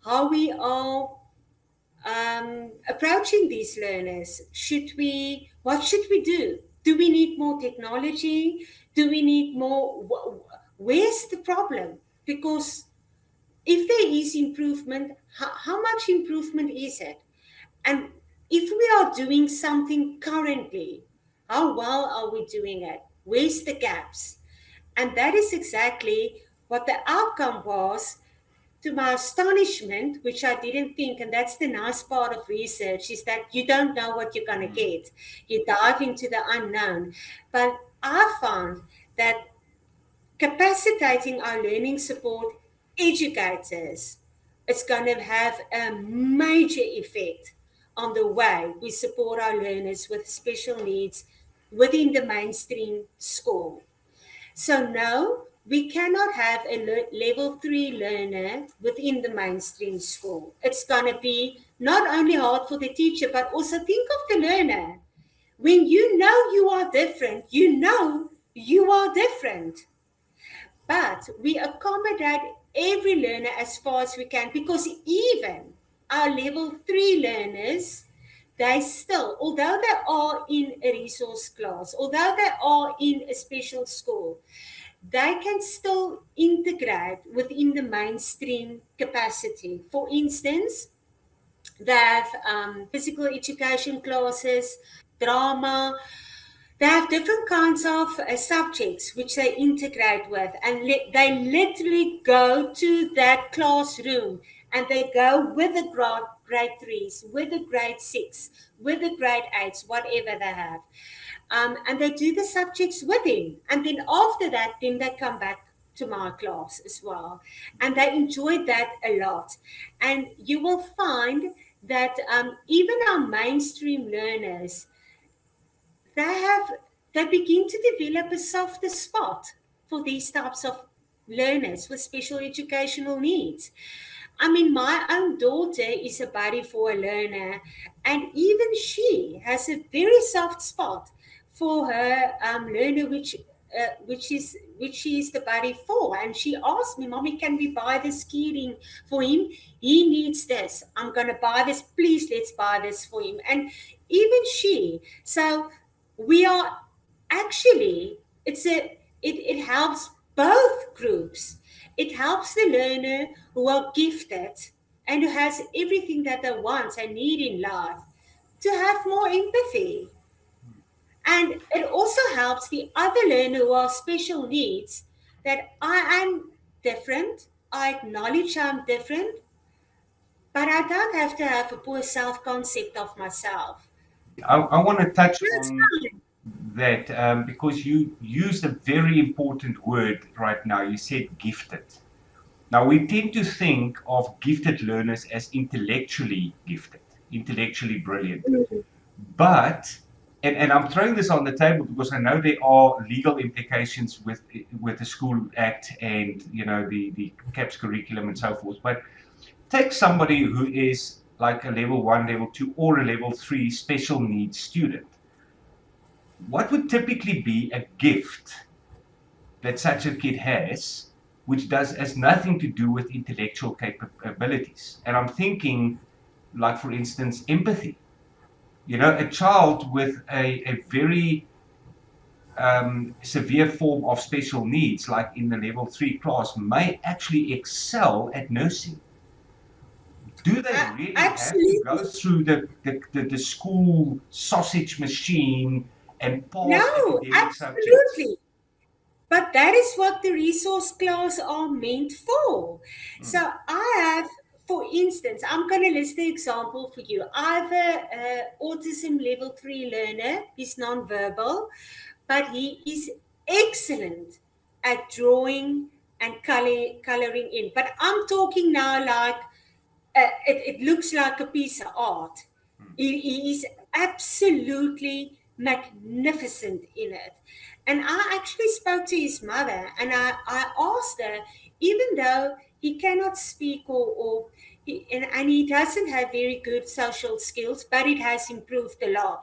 how we are approaching these learners. What should we do? Do we need more technology? Do we need more? Where's the problem? Because if there is improvement, how much improvement is it? And if we are doing something currently, how well are we doing it? Where's the gaps? And that is exactly what the outcome was, to my astonishment, which I didn't think, and that's the nice part of research, is that you don't know what you're going to Mm. get. You dive into the unknown. But I found that capacitating our learning support educators is going to have a major effect on the way we support our learners with special needs within the mainstream school. So, no, we cannot have a level three learner within the mainstream school. It's going to be not only hard for the teacher, but also think of the learner. When you know you are different, you know you are different. But we accommodate every learner as far as we can, because even our level three learners, they still, although they are in a resource class, although they are in a special school, they can still integrate within the mainstream capacity. For instance, they have physical education classes, drama, they have different kinds of subjects which they integrate with, and they literally go to that classroom and they go with the grade threes, with the grade six, with the grade eights, whatever they have. And they do the subjects with him. And then after that, then they come back to my class as well. And they enjoy that a lot. And you will find that even our mainstream learners, they have they begin to develop a softer spot for these types of learners with special educational needs. I mean, my own daughter is a buddy for a learner, and even she has a very soft spot for her learner, which she is the buddy for. And she asked me, "Mommy, can we buy this keyring for him? He needs this. I'm gonna buy this. Please, let's buy this for him." And even she, so we are actually, it helps both groups. It helps the learner who are gifted and who has everything that they want and need in life to have more empathy. And it also helps the other learner who are special needs, that I am different, I acknowledge I'm different, but I don't have to have a poor self concept of myself. I want to touch That's on fine. that because you used a very important word right now. You said gifted. Now, we tend to think of gifted learners as intellectually gifted, intellectually brilliant. But, and I'm throwing this on the table because I know there are legal implications with the School Act and the CAPS curriculum and so forth. But take somebody who is like a level one, level two, or a level three special needs student. What would typically be a gift that such a kid has, which has nothing to do with intellectual capabilities. And I'm thinking, like, for instance, empathy. You know, a child with a very severe form of special needs, like in the level 3 class, may actually excel at nursing. Do they really have to go Absolutely. through the school sausage machine and pass No, academic subjects? absolutely. But that is what the resource class are meant for. Mm, So I have, for instance, I'm going to list the example for you. I have a autism level 3 learner. He's nonverbal, but he is excellent at drawing and coloring in. But I'm talking now like it looks like a piece of art. mm, He is absolutely magnificent in it. And I actually spoke to his mother and I asked her, even though he cannot speak and he doesn't have very good social skills, but it has improved a lot.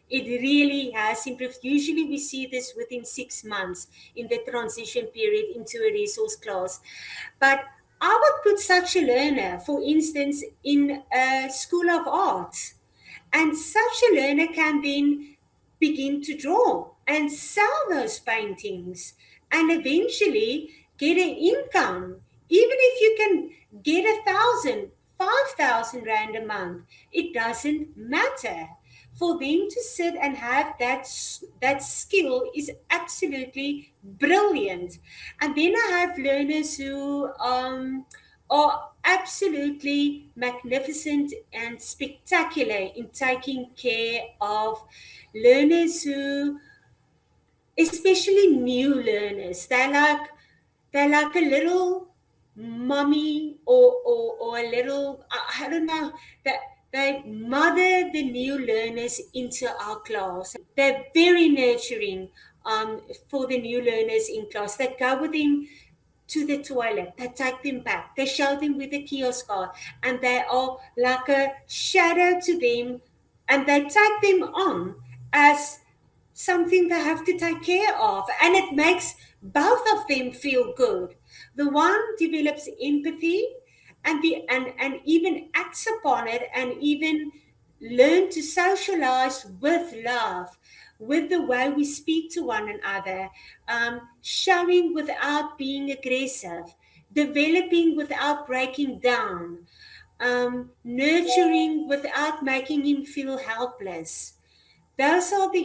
It really has improved. Usually, we see this within 6 months in the transition period into a resource class. But I would put such a learner, for instance, in a school of arts, and such a learner can then begin to draw and sell those paintings and eventually get an income. Even if you can get 1,000, 5,000 rand a month, it doesn't matter. For them to sit and have that skill is absolutely brilliant. And then I have learners who are absolutely magnificent and spectacular in taking care of learners who, especially new learners, they're like a little mummy or a little, I don't know, that they mother the new learners into our class. They're very nurturing for the new learners in class. They go with them to the toilet. They take them back. They show them with the kiosk card, and they are like a shadow to them, and they take them on as something they have to take care of, and it makes both of them feel good. The one develops empathy and even acts upon it and even learn to socialize with love, with the way we speak to one another, showing without being aggressive, developing without breaking down, nurturing without making him feel helpless. Those are the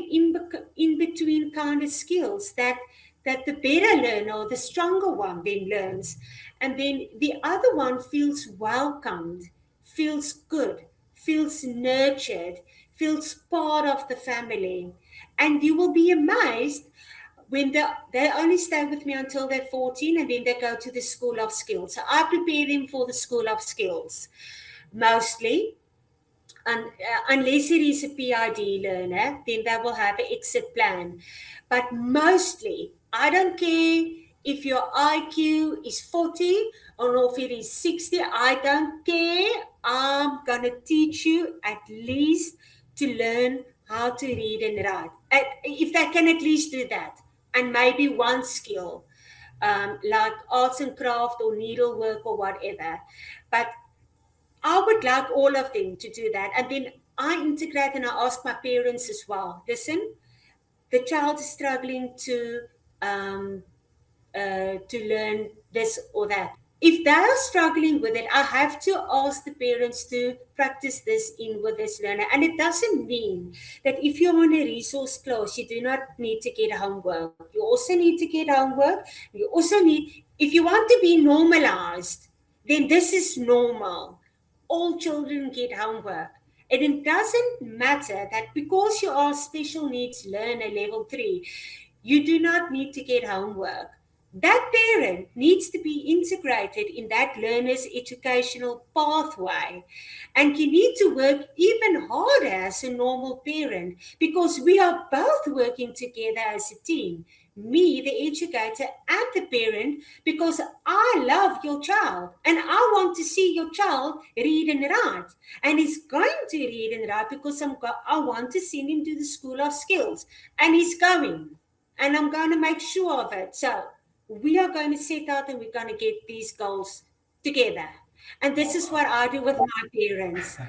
in between kind of skills that the better learner or the stronger one then learns. And then the other one feels welcomed, feels good, feels nurtured, feels part of the family. And you will be amazed when they only stay with me until they're 14 and then they go to the School of Skills. So I prepare them for the School of Skills mostly, unless it is a PID learner, then they will have an exit plan. But mostly, I don't care if your IQ is 40 or if it is 60, I don't care. I'm going to teach you at least to learn how to read and write. If they can at least do that, and maybe one skill, like arts and craft or needlework or whatever. But I would like all of them to do that. And then I integrate and I ask my parents as well. Listen, the child is struggling um, to learn this or that. If they are struggling with it, I have to ask the parents to practice this in with this learner. And it doesn't mean that if you're on a resource class, you do not need to get homework. You also need to get homework. You also need, if you want to be normalized, then this is normal. All children get homework. And it doesn't matter that because you are special needs learner level 3, you do not need to get homework. That parent needs to be integrated in that learner's educational pathway. And you need to work even harder as a normal parent because we are both working together as a team. Me, the educator, and the parent, because I love your child and I want to see your child read and write. And he's going to read and write because I want to send him to the School of Skills. And he's going. And I'm going to make sure of it. So we are going to set out and we're going to get these goals together. And this is Well, what I do with my parents.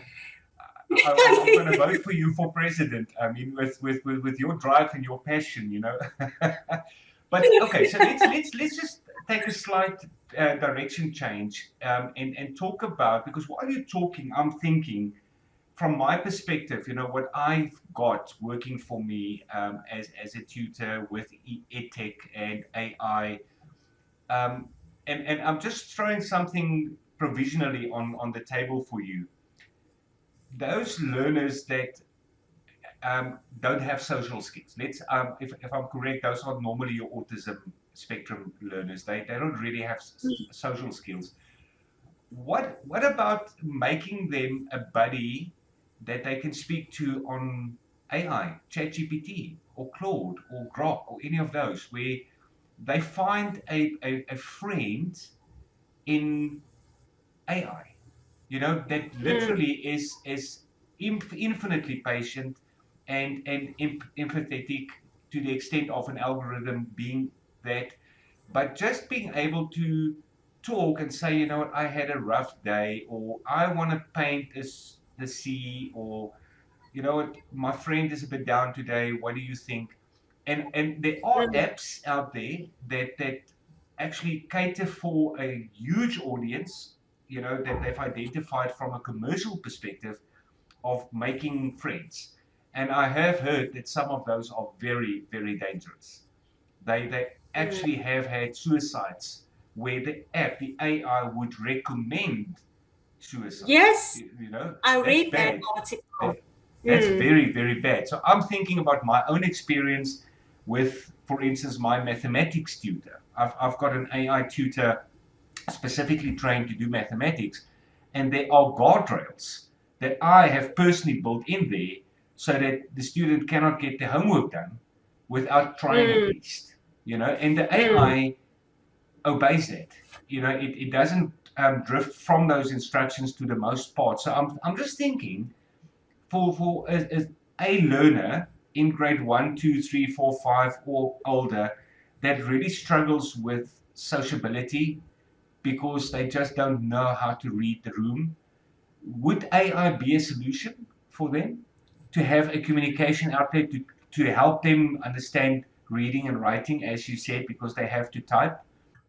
I'm going to vote for you for president. I mean, with your drive and your passion, you know. But okay, so let's just take a slight direction change, and talk about, because while you're talking, I'm thinking from my perspective, you know, what I've got working for me, as a tutor with EdTech and AI, um, and I'm just throwing something provisionally on the table for you. Those learners that don't have social skills. If I'm correct, those are normally your autism spectrum learners. They don't really have social skills. What about making them a buddy that they can speak to on AI, ChatGPT, or Claude, or Grok, or any of those, where they find a friend in AI, you know, that Mm, literally is infinitely patient and empathetic to the extent of an algorithm being that, but just being able to talk and say, you know what, I had a rough day, or I want to paint this the sea, or you know what, my friend is a bit down today. What do you think? And there are mm, apps out there that actually cater for a huge audience, you know, that they've identified from a commercial perspective of making friends. And I have heard that some of those are very, very dangerous. They actually mm. have had suicides where the app, the AI, would recommend suicide. Yes, You know, I that's read that bad. article. That, that's Mm, very, very bad. So I'm thinking about my own experience with, for instance, my mathematics tutor. I've got an AI tutor specifically trained to do mathematics, and there are guardrails that I have personally built in there so that the student cannot get their homework done without trying at mm, least. You know, and the mm. AI obeys that. You know, it doesn't drift from those instructions to the most part. So I'm just thinking for a learner in grade 1, 2, 3, 4, 5 or older that really struggles with sociability because they just don't know how to read the room, would AI be a solution for them to have a communication outlet to help them understand reading and writing, as you said, because they have to type?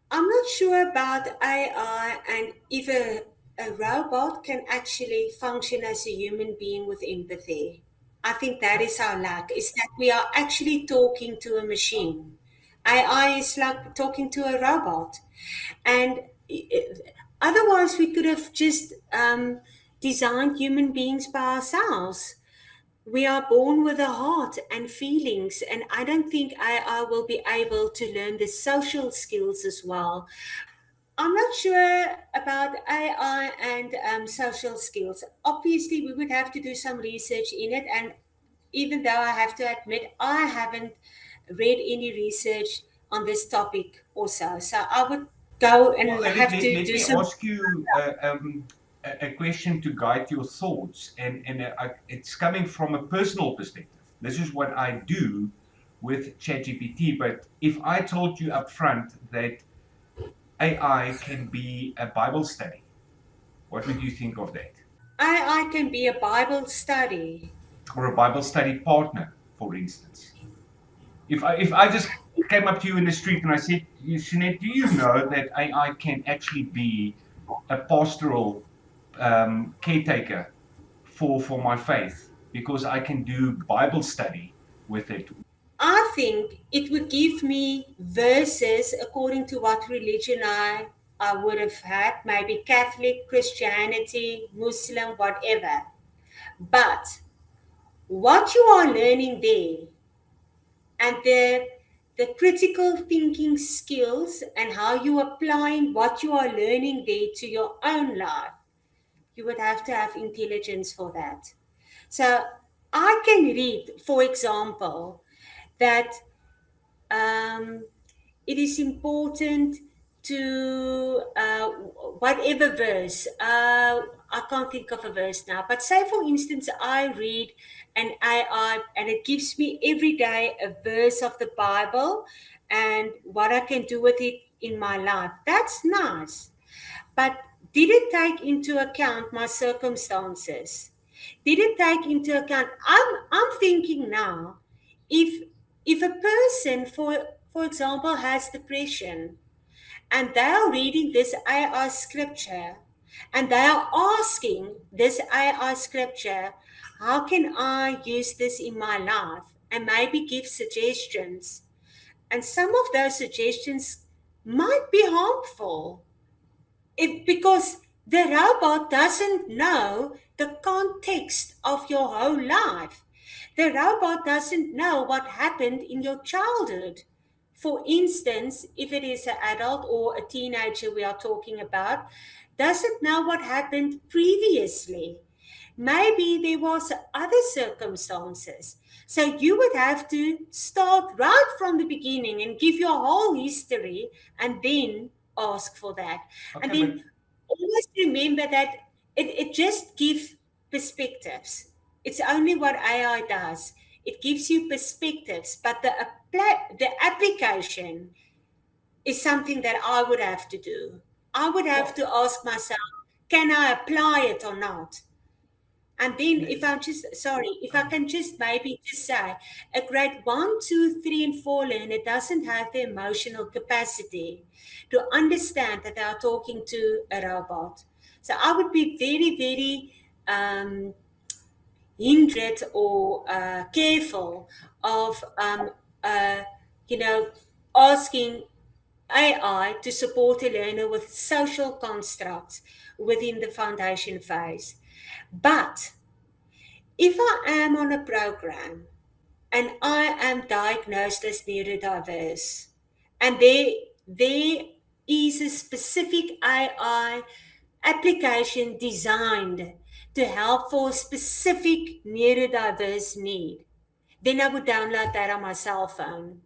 I'm not sure about AI and if a robot can actually function as a human being with empathy. I think that is our lack, is that we are actually talking to a machine. AI is like talking to a robot. And otherwise, we could have just designed human beings by ourselves. We are born with a heart and feelings, and I don't think I will be able to learn the social skills as well. I'm not sure about AI and social skills. Obviously, we would have to do some research in it, and even though I have to admit I haven't read any research on this topic also, so I would go and Well, have to let do me some. ask you a question to guide your thoughts, and it's coming from a personal perspective. This is what I do with ChatGPT. But if I told you up front that AI can be a Bible study, what would you think of that? AI can be a Bible study. Or a Bible study partner, for instance. If I just came up to you in the street and I said, Sinead, do you know that AI can actually be a pastoral caretaker for my faith because I can do Bible study with it? I think it would give me verses according to what religion I would have had, maybe Catholic, Christianity, Muslim, whatever. But what you are learning there and the critical thinking skills and how you applying what you are learning there to your own life, you would have to have intelligence for that. So I can read, for example, that um, it is important to whatever verse. I can't think of a verse now, but say for instance, I read an AI and it gives me every day a verse of the Bible, and what I can do with it in my life. That's nice. But did it take into account my circumstances? Did it take into account? I'm thinking now, if if a person, for example, has depression, and they are reading this AI scripture, and they are asking this AI scripture, how can I use this in my life? And maybe give suggestions. And some of those suggestions might be harmful, because the robot doesn't know the context of your whole life. The robot doesn't know what happened in your childhood. For instance, if it is an adult or a teenager we are talking about, doesn't know what happened previously. Maybe there was other circumstances. So you would have to start right from the beginning and give your whole history and then ask for that. And Okay, but then always remember that it just gives perspectives. It's only what AI does. It gives you perspectives, but the application is something that I would have to do. I would have well, to ask myself, can I apply it or not? And then yeah, if I'm just sorry, if I can just maybe just say a grade 1, 2, 3, and 4 learner doesn't have the emotional capacity to understand that they are talking to a robot. So I would be very, very hindered or careful of uh, you know asking AI to support a learner with social constructs within the foundation phase. But if I am on a program and I am diagnosed as neurodiverse, and there is a specific AI application designed to help for a specific neurodiverse need, then I would download that on my cell phone.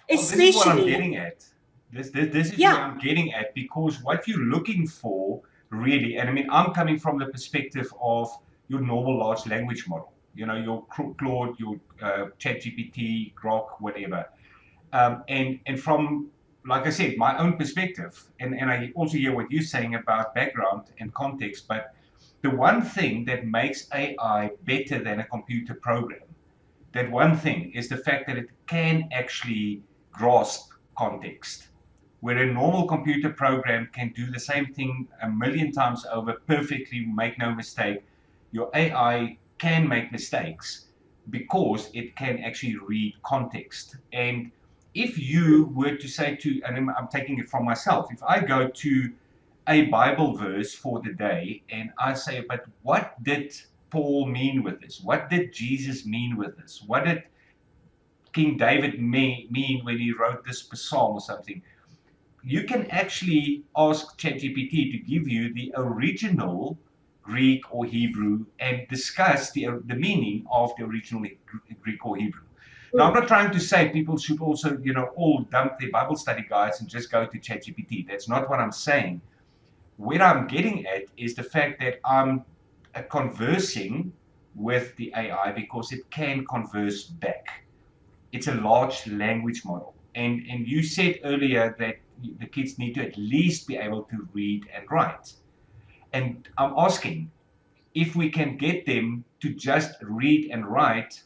well, this is what I'm Especially, getting at. This is where yeah. I'm getting at, because what you're looking for really, and I mean, I'm coming from the perspective of your normal large language model. You know, your Claude, your ChatGPT, Grok, whatever. And from, like I said, my own perspective, and I also hear what you're saying about background and context. But the one thing that makes AI better than a computer program, that one thing is the fact that it can actually grasp context, where a normal computer program can do the same thing a million times over perfectly, make no mistake. Your AI can make mistakes because it can actually read context. And if you were to say to, and I'm taking it from myself, if I go to a Bible verse for the day and I say, but what did Paul mean with this? What did Jesus mean with this? What did King David mean when he wrote this psalm or something? You can actually ask ChatGPT to give you the original Greek or Hebrew and discuss the meaning of the original Greek or Hebrew. Now, I'm not trying to say people should also, all dump their Bible study guides and just go to ChatGPT. That's not what I'm saying. Where I'm getting at is the fact that I'm conversing with the AI because it can converse back. It's a large language model. And you said earlier that the kids need to at least be able to read and write. And I'm asking if we can get them to just read and write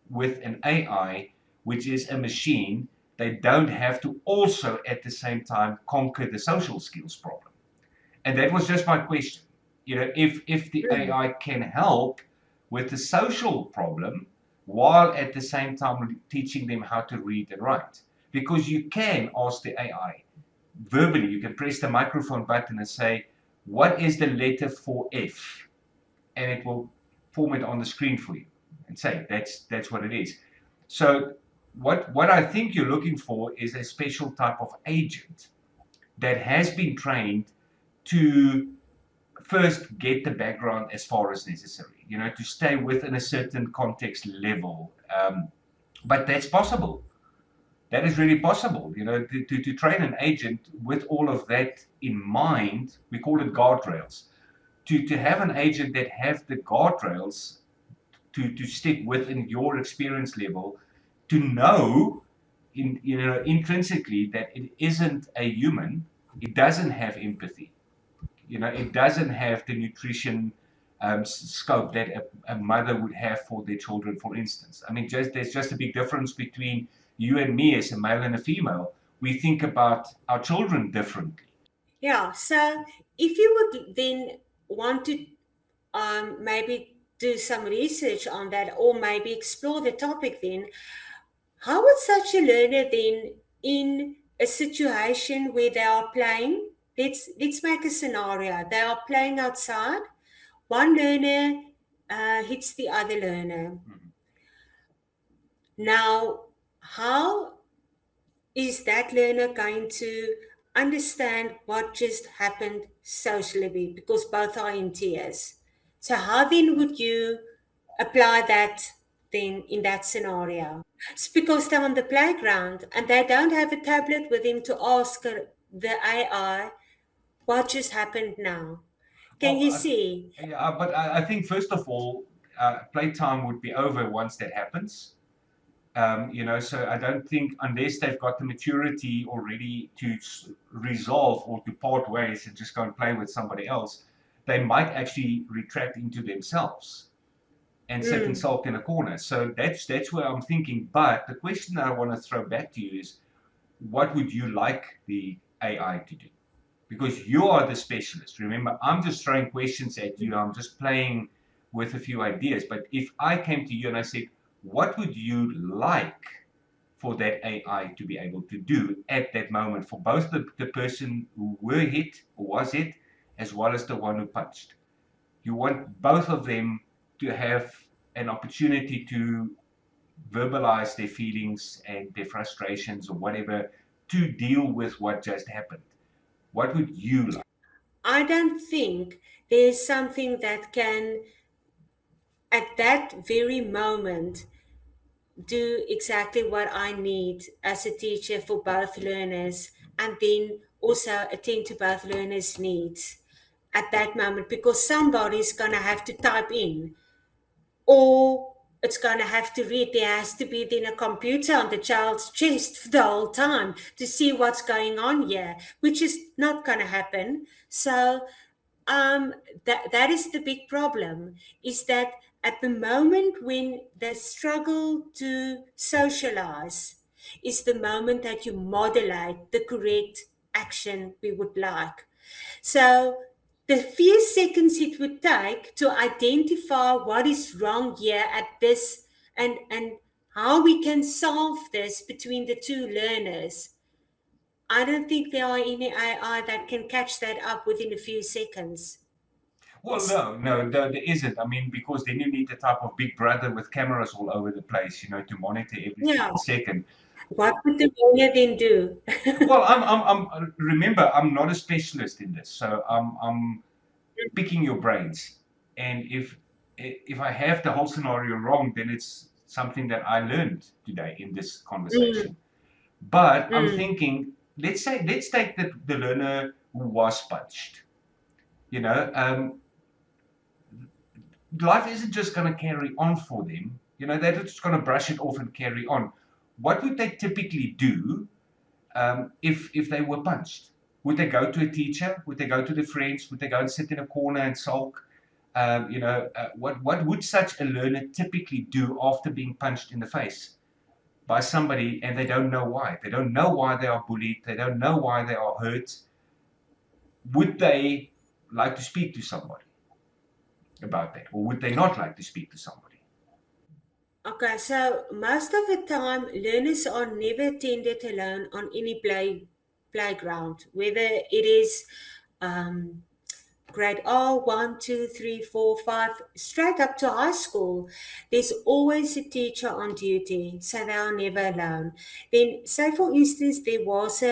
with an AI, which is a machine, they don't have to also at the same time conquer the social skills problem. And that was just my question. If the AI can help with the social problem while at the same time teaching them how to read and write. Because you can ask the AI verbally, you can press the microphone button and say, what is the letter for F? And it will form it on the screen for you and say, that's what it is. So what I think you're looking for is a special type of agent that has been trained to first get the background as far as necessary, to stay within a certain context level. But that's possible. That is really possible, to train an agent with all of that in mind. We call it guardrails. To have an agent that have the guardrails to stick within your experience level, to know intrinsically that it isn't a human. It doesn't have empathy. It doesn't have the nutrition scope that a mother would have for their children, for instance. I mean, there's just a big difference between you and me as a male and a female. We think about our children differently. Yeah. So if you would then want to maybe do some research on that or maybe explore the topic, then how would such a learner then, in a situation where they are playing, let's make a scenario. They are playing outside. One learner hits the other learner. Mhm. Now, how is that learner going to understand what just happened socially because both are in tears? So, how then would you apply that then in that scenario? It's because they're on the playground and they don't have a tablet with them to ask the AI what just happened now. Can Well, you see? yeah, but I think first of all, playtime would be over once that happens. So I don't think unless they've got the maturity already to resolve or to part ways and just go and play with somebody else, they might actually retract into themselves and sit and Mm, sulk in a corner. So that's where I'm thinking. But the question that I want to throw back to you is, what would you like the AI to do? Because you are the specialist. Remember, I'm just throwing questions at you. I'm just playing with a few ideas. But if I came to you and I said, what would you like for that AI to be able to do at that moment for both the person who were hit or was hit, as well as the one who punched? You want both of them to have an opportunity to verbalize their feelings and their frustrations or whatever to deal with what just happened. What would you like? I don't think there's something that can, at that very moment, do exactly what I need as a teacher for both learners and then also attend to both learners' needs at that moment because somebody's going to have to type in or it's going to have to read. There has to be then a computer on the child's chest the whole time to see what's going on here, which is not going to happen. So um, that is the big problem, is that at the moment when they struggle to socialize is the moment that you modulate the correct action we would like. So the few seconds it would take to identify what is wrong here at this and how we can solve this between the two learners, I don't think there are any AI that can catch that up within a few seconds. Well, It's no, there isn't. I mean, because then you need the type of big brother with cameras all over the place, to monitor every yeah. flipping second. What would the lawyer then do? Well, remember, I'm not a specialist in this, so I'm picking your brains. And if I have the whole scenario wrong, then it's something that I learned today in this Mm, conversation. But I'm mm, thinking, let's take the learner who was punched. You know, life isn't just going to carry on for them. They're just going to brush it off and carry on. What would they typically do if they were punched? Would they go to a teacher? Would they go to their friends? Would they go and sit in a corner and sulk? What would such a learner typically do after being punched in the face by somebody and they don't know why? They don't know why they are bullied. They don't know why they are hurt. Would they like to speak to somebody about that, or would they not like to speak to somebody? okay, so most of the time, learners are never attended alone on any playground, whether it is um, grade R, 1, 2, 3, 4, 5, straight up to high school. There's always a teacher on duty, so they are never alone. Then, say for instance, there was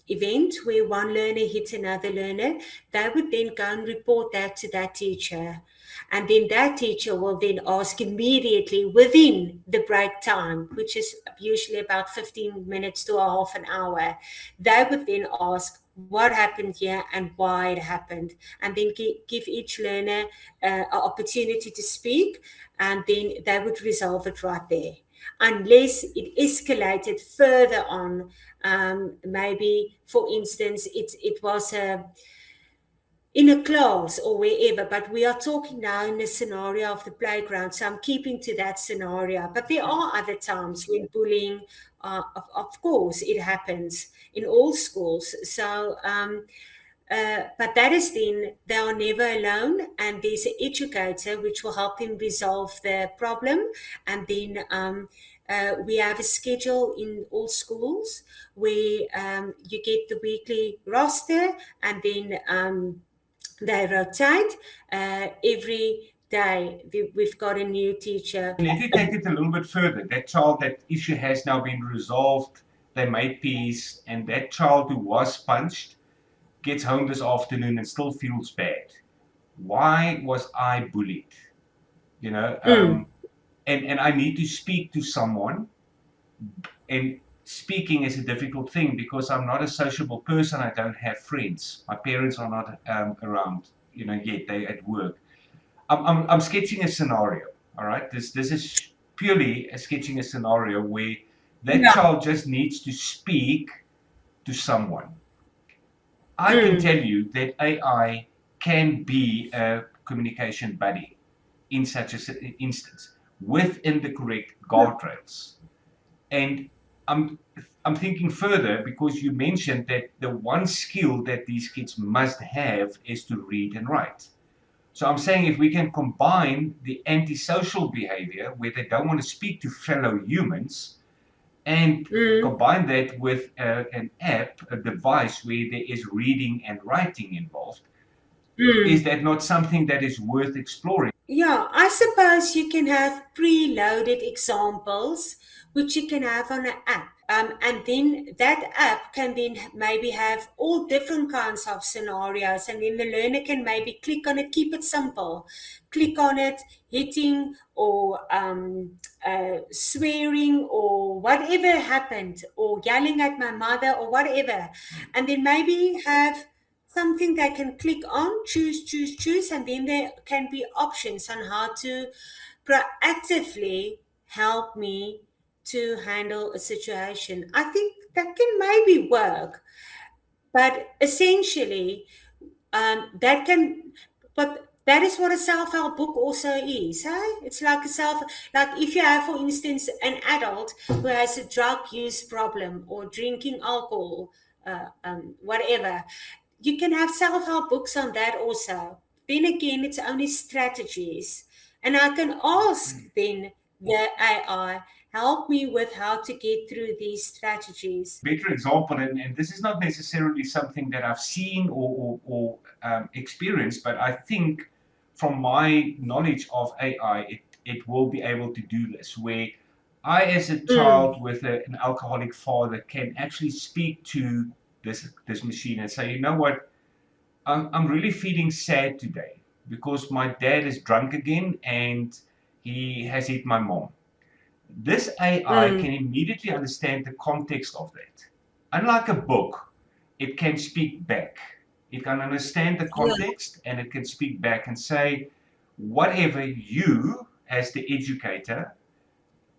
event where one learner hits another learner, they would then go and report that to that teacher. And then that teacher will then ask immediately within the break time, which is usually about 15 minutes to a half an hour. They would then ask what happened here and why it happened, and then give each learner an opportunity to speak, and then they would resolve it right there unless it escalated further on. Maybe, for instance, it was in a class or wherever, but we are talking now in a scenario of the playground, so I'm keeping to that scenario. But there are other times when bullying, of course, it happens in all schools. So, but that is then they are never alone, and there's an educator which will help them resolve the problem. And then we have a schedule in all schools where you get the weekly roster, and then they rotate every day. We've got a new teacher. And if you take it a little bit further, that child, that issue has now been resolved, they made peace, and that child who was punched gets home this afternoon and still feels bad. Why was I bullied? You know, Mm, and I need to speak to someone. And speaking is a difficult thing because I'm not a sociable person. I don't have friends. My parents are not around, yet they at work. I'm sketching a scenario. All right, this is purely sketching a scenario where that yeah. child just needs to speak to someone. I can Mm, tell you that AI can be a communication buddy in such an instance within the correct guardrails. And I'm I'm thinking further because you mentioned that the one skill that these kids must have is to read and write. So I'm saying if we can combine the antisocial behavior where they don't want to speak to fellow humans and mm, combine that with an app, a device where there is reading and writing involved, is mm. that not something that is worth exploring? Yeah, I suppose you can have preloaded examples which you can have on an app. And then that app can then maybe have all different kinds of scenarios, and then the learner can maybe click on it, keep it simple, click on it, hitting or swearing or whatever happened, or yelling at my mother or whatever, and then maybe have something they can click on, choose, and then there can be options on how to proactively help me to handle a situation. I think that can maybe work, but essentially, that can, but that is what a self-help book also is. Hey? It's like a self, like if you have, for instance, an adult who has a drug use problem or drinking alcohol, whatever, you can have self-help books on that also. Then again, it's only strategies, and I can ask then the AI help me with how to get through these strategies. Better example, and this is not necessarily something that I've seen or experienced, but I think from my knowledge of AI, it will be able to do this. Where I, as a Mm, child with an alcoholic father, can actually speak to this machine and say, you know what, I'm really feeling sad today because my dad is drunk again and he has hit my mom. This AI can mm, immediately understand the context of that. Unlike a book, it can speak back. It can understand the yeah. context and it can speak back and say whatever you, as the educator,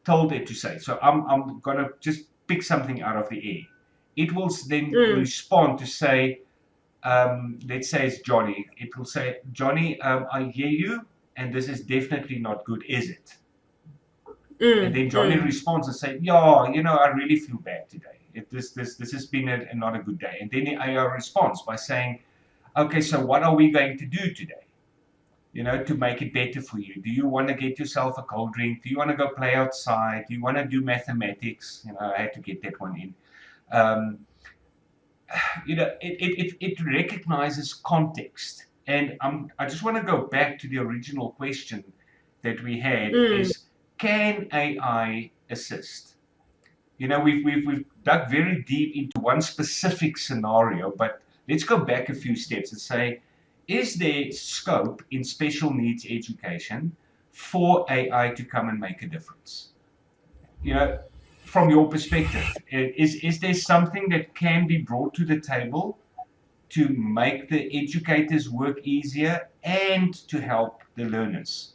told it to say. So I'm going to just pick something out of the air. It will then Mm, respond to say, let's say it's Johnny. It will say, Johnny, I hear you, and this is definitely not good, is it? And then Johnny mm. responds and say, "Yeah, I really feel bad today. This has been not a good day." And then the AI responds by saying, "Okay, so what are we going to do today? To make it better for you. Do you want to get yourself a cold drink? Do you want to go play outside? Do you want to do mathematics?" I had to get that one in. Um, it recognizes context, and I just want to go back to the original question that we had: Mm, is can AI assist? We've dug very deep into one specific scenario, but let's go back a few steps and say, is there scope in special needs education for AI to come and make a difference? You know, from your perspective, is there something that can be brought to the table to make the educators' work easier and to help the learners,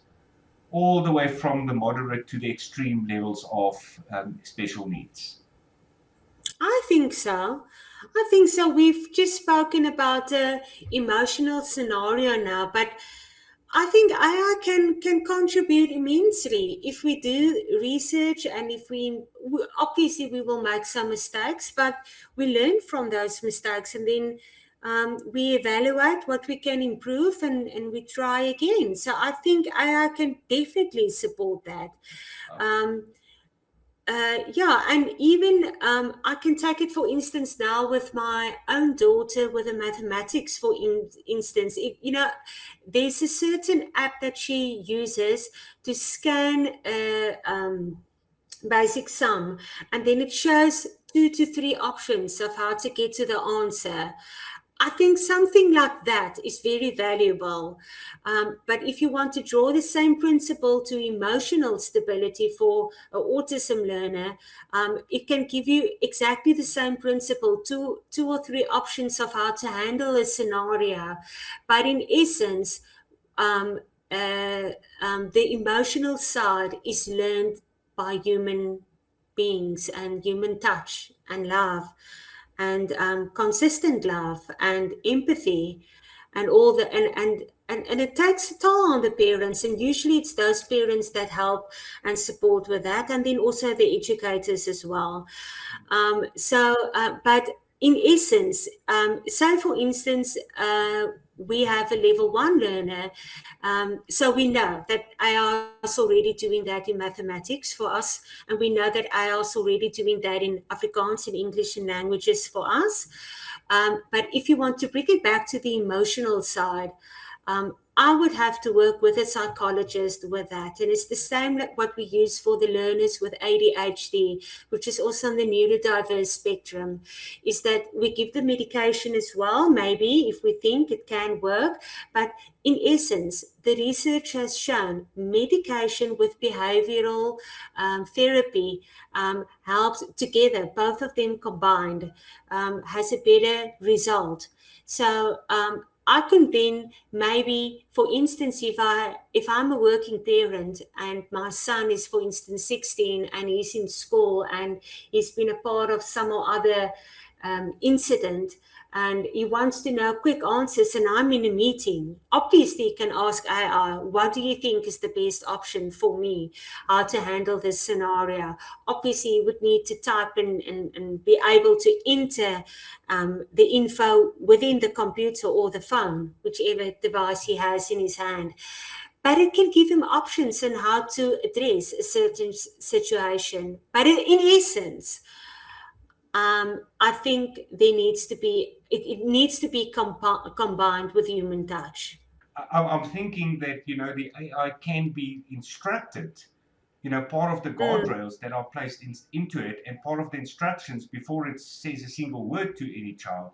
all the way from the moderate to the extreme levels of special needs? I think so. I think so. We've just spoken about a emotional scenario now, but I think AI can contribute immensely if we do research, and if obviously we will make some mistakes, but we learn from those mistakes, and then we evaluate what we can improve, and we try again. So I think AI can definitely support that. Okay. Um, yeah, and even I can take it for instance now with my own daughter with the mathematics. For instance, there's a certain app that she uses to scan a basic sum, and then it shows 2 to 3 options of how to get to the answer. I think something like that is very valuable. But if you want to draw the same principle to emotional stability for an autism learner, it can give you exactly the same principle, two or three options of how to handle a scenario. But in essence, um, uh, the emotional side is learned by human beings and human touch and love and consistent love and empathy and all the and it takes a toll on the parents, and usually it's those parents that help and support with that, and then also the educators as well. But in essence, say for instance, we have a level 1 learner, so we know that AI is already doing that in mathematics for us, and we know that AI is already doing that in Afrikaans and English and languages for us. But if you want to bring it back to the emotional side, I would have to work with a psychologist with that. And it's the same like what we use for the learners with ADHD, which is also on the neurodiverse spectrum, is that we give the medication as well, maybe if we think it can work. But in essence, the research has shown medication with behavioral therapy helps together, both of them combined, has a better result. So I can then maybe, for instance, if I'm a working parent and my son is, for instance, 16 and he's in school and he's been a part of some or other incident, and he wants to know quick answers, and I'm in a meeting, obviously you can ask AI, what do you think is the best option for me, how to handle this scenario? Obviously you would need to type and be able to enter the info within the computer or the phone, whichever device he has in his hand. But it can give him options on how to address a certain situation. But in essence, I think it needs to be combined with human touch. I'm thinking that, the AI can be instructed. Part of the Mm, guardrails that are placed into it, and part of the instructions before it says a single word to any child,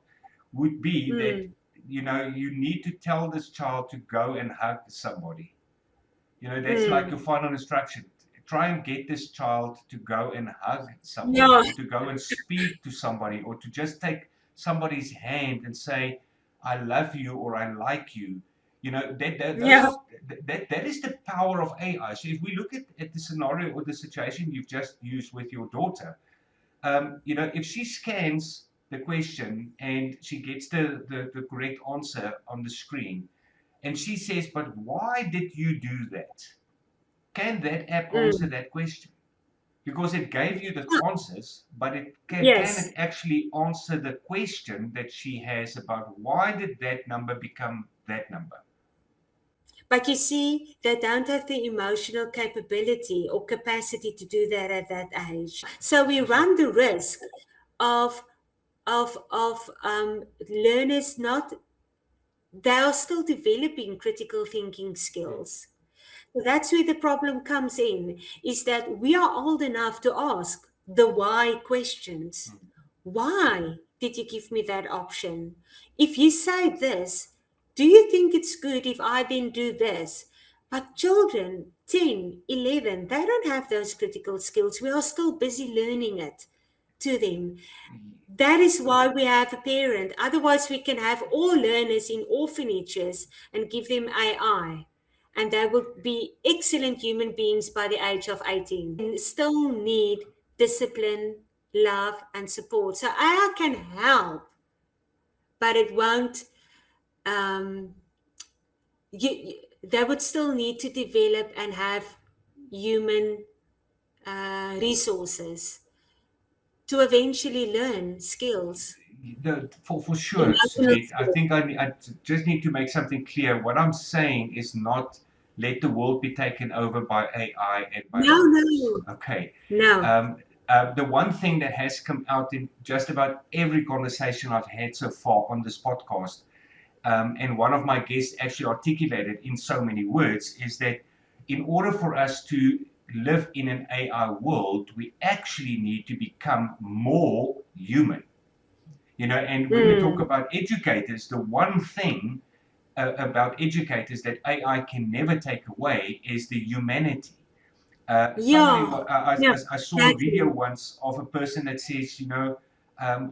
would be that, mm, you need to tell this child to go and hug somebody. That's like your mm. final instruction. Try and get this child to go and hug somebody, No, or to go and speak to somebody, or to just take somebody's hand and say, I love you, or I like you. yeah, That is the power of AI. So if we look at the scenario or the situation you've just used with your daughter, if she scans the question and she gets the correct answer on the screen, and she says, but why did you do that? Can that app answer mm. that question? Because it gave you the answers, but can it Yes. actually answer the question that she has about why did that number become that number? But you see, they don't have the emotional capability or capacity to do that at that age. So we run the risk of of learners not, they are still developing critical thinking Hmm. skills. So that's where the problem comes in, is that we are old enough to ask. the why questions. Why did you give me that option? If you say this, do you think it's good if I then do this? But children, 10, 11, they don't have those critical skills. We are still busy learning it to them. That is why we have a parent. Otherwise, we can have all learners in orphanages and give them AI. And they will be excellent human beings by the age of 18. And still need discipline, love, and support. So AI can help, but it won't. Um, they would still need to develop and have human resources to eventually learn skills, For sure, emotional Sunit. I skills. think I just need to make something clear. What I'm saying is not let the world be taken over by AI and by No, robots. no, Okay. no. Um, the one thing that has come out in just about every conversation I've had so far on this podcast, and one of my guests actually articulated in so many words, is that in order for us to live in an AI world, we actually need to become more human. And when we talk Mm. about educators, the one thing about educators that AI can never take away is the humanity. Somebody, Yeah, yeah, I saw a video exactly. once of a person that says,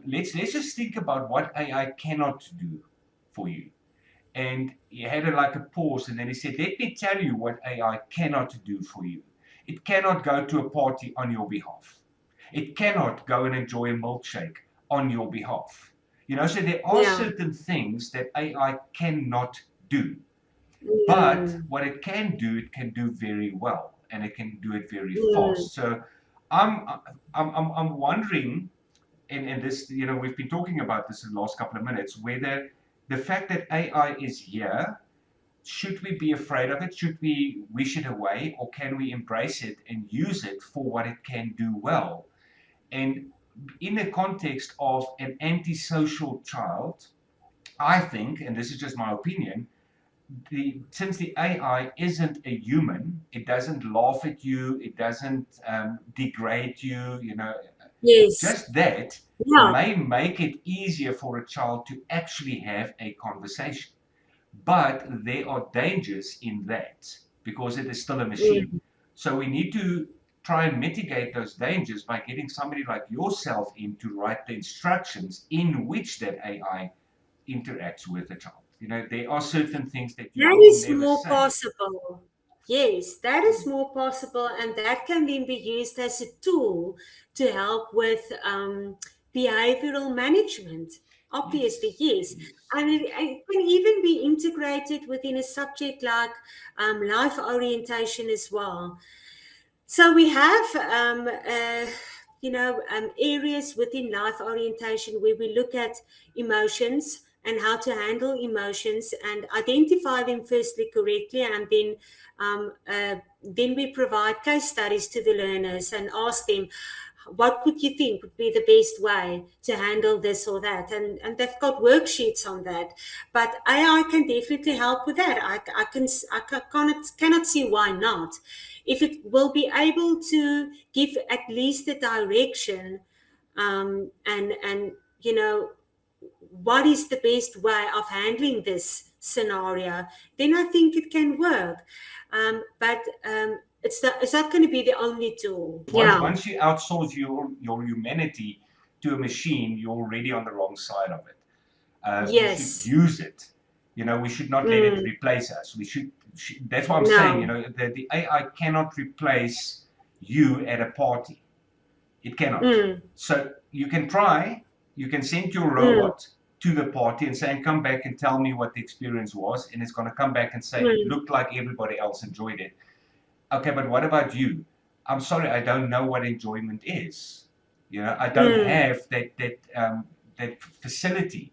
let's just think about what AI cannot do for you. And he had like a pause, and then he said, "Let me tell you what AI cannot do for you. It cannot go to a party on your behalf. It cannot go and enjoy a milkshake on your behalf. So there are Yeah. certain things that AI cannot do. But Mm. what it can do, it can do very well, and it can do it very Mm. fast. So I'm I'm wondering, and this, we've been talking about this in the last couple of minutes, whether the fact that AI is here, should we be afraid of it? Should we wish it away, or can we embrace it and use it for what it can do well? And in the context of an antisocial child, I think, and this is just my opinion, since the AI isn't a human, it doesn't laugh at you, it doesn't degrade you, Yes. just that Yeah. may make it easier for a child to actually have a conversation. But there are dangers in that because it is still a machine. Mm. So we need to try and mitigate those dangers by getting somebody like yourself in to write the instructions in which that AI interacts with the child. There are certain things that you That will is never more say. possible. Yes, that is more possible, and that can then be used as a tool to help with behavioral management. Obviously, Yes, yes. yes, And it can even be integrated within a subject like life orientation as well. So we have, areas within life orientation where we look at emotions and how to handle emotions and identify them firstly correctly, and then we provide case studies to the learners and ask them, what would you think would be the best way to handle this or that? And they've got worksheets on that. But AI can definitely help with that. I cannot see why not. If it will be able to give at least a direction, and what is the best way of handling this scenario, then I think it can work. But it's not going to be the only tool. once Yeah. once you outsource your humanity to a machine, you're already on the wrong side of it. You should Yes. use it. We should not let it Mm. replace us. That's what I'm saying. No. The AI cannot replace you at a party. It cannot. Mm. So you can try. You can send your Mm. robot to the party and say, and come back and tell me what the experience was, and it's going to come back and say it Mm. looked like everybody else enjoyed it. Okay, but what about you? I'm sorry, I don't know what enjoyment is. I don't Mm. have that facility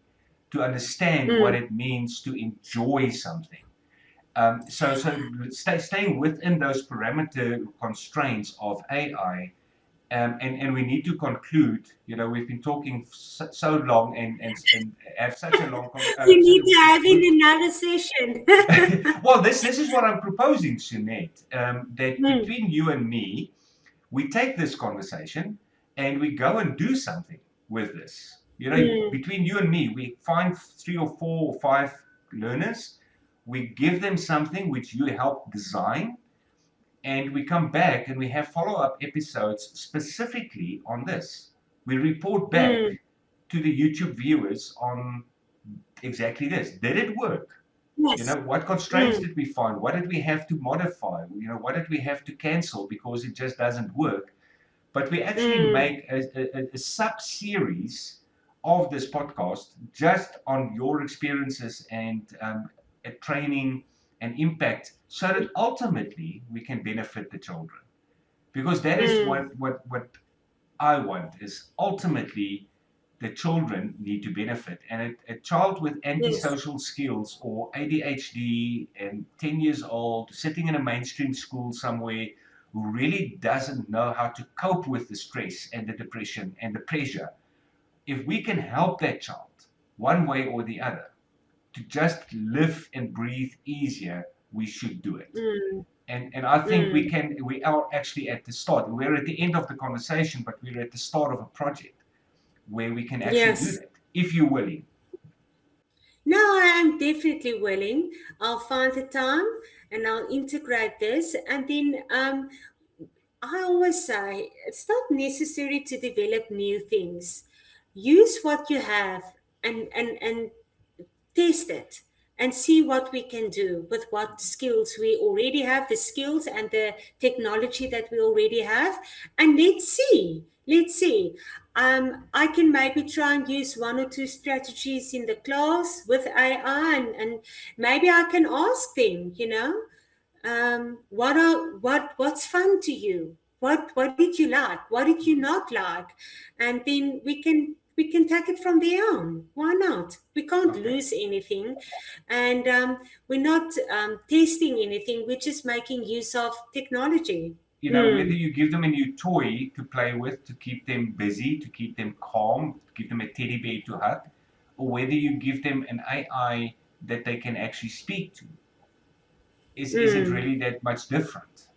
to understand what Mm. it means to enjoy something. So staying within those parameter constraints of AI, and we need to conclude. We've been talking so long and have such a long. You need to have in another session. Well, this is what I'm proposing, Sunette, that Mm. between you and me, we take this conversation and we go and do something with this. You know, mm, between you and me, we find 3 or 4 or 5 learners, we give them something which you help design, and we come back and we have follow-up episodes specifically on this. We report back mm. to the YouTube viewers on exactly this. Did it work? You Yes. know, what constraints Mm, did we find? What did we have to modify? You know, what did we have to cancel because it just doesn't work? But we actually mm, make a sub series of this podcast just on your experiences and training and impact, so that ultimately we can benefit the children. Because that is mm. what I want is ultimately the children need to benefit. And a child with Yes. antisocial skills or ADHD and 10 years old, sitting in a mainstream school somewhere, who really doesn't know how to cope with the stress and the depression and the pressure, if we can help that child one way or the other to just live and breathe easier, we should do it. Mm, And I think mm. we are actually at the start. We're at the end of the conversation, but we're at the start of a project where we can actually do Yes. that if you're willing. No, I am definitely willing. I'll find the time and I'll integrate this. And then I always say it's not necessary to develop new things. Use what you have and test it and see what we can do with what skills we already have, the skills and the technology that we already have. And let's see. Let's see. I can maybe try and use one or two strategies in the class with AI, and maybe I can ask them, what's fun to you? What did you like? What did you not like? And then we can take it from there on. Why not? We can't Okay. lose anything, and we're not testing anything. We're just making use of technology. You know, whether Mm, you give them a new toy to play with to keep them busy, to keep them calm, to give them a teddy bear to hug, or whether you give them an AI that they can actually speak to, is it mm, really that much different?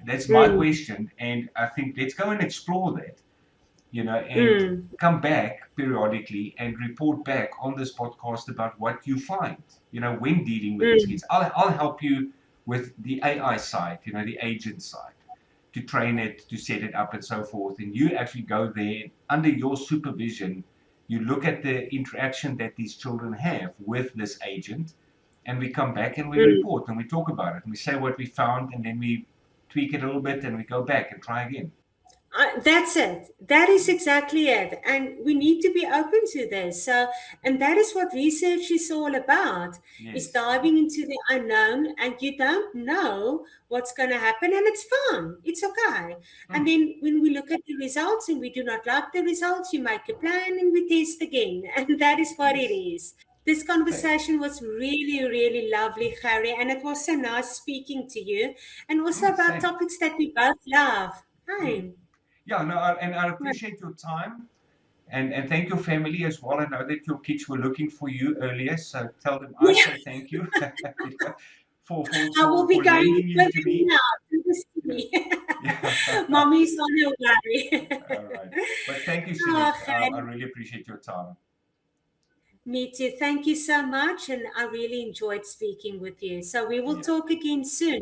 That's my mm, question, and I think let's go and explore that, you know, and mm, come back periodically and report back on this podcast about what you find, you know, when dealing with these mm, kids. I'll help you with the AI side, you know, the agent side, to train it, to set it up, and so forth. And you actually go there under your supervision. You look at the interaction that these children have with this agent, and we come back and we mm. report and we talk about it and we say what we found, and then we tweak it a little bit and we go back and try again. That's it. That is exactly it. And we need to be open to this. So, and that is what research is all about, is Yes. diving into the unknown, and you don't know what's going to happen, and it's fun. It's okay. And Hmm. then when we look at the results and we do not like the results, you make a plan and we test again. And that is what it Yes. is. This Okay. conversation was really, really lovely, Harry, and it was so nice speaking to you, and also about Same. topics that we both love. Mm. Hi. Yeah, no, and I appreciate your time, and thank your family as well. I know that your kids were looking for you earlier, so tell them I Yeah, say thank you, you know, I will be for going lending you with to him me. now to the You know, city. yeah. Mommy's on her way. All right. But thank you, Oh, Sunit. I Karen, really appreciate your time. me too. Thank you so much. And I really enjoyed speaking with you. So we will Yeah. talk again soon.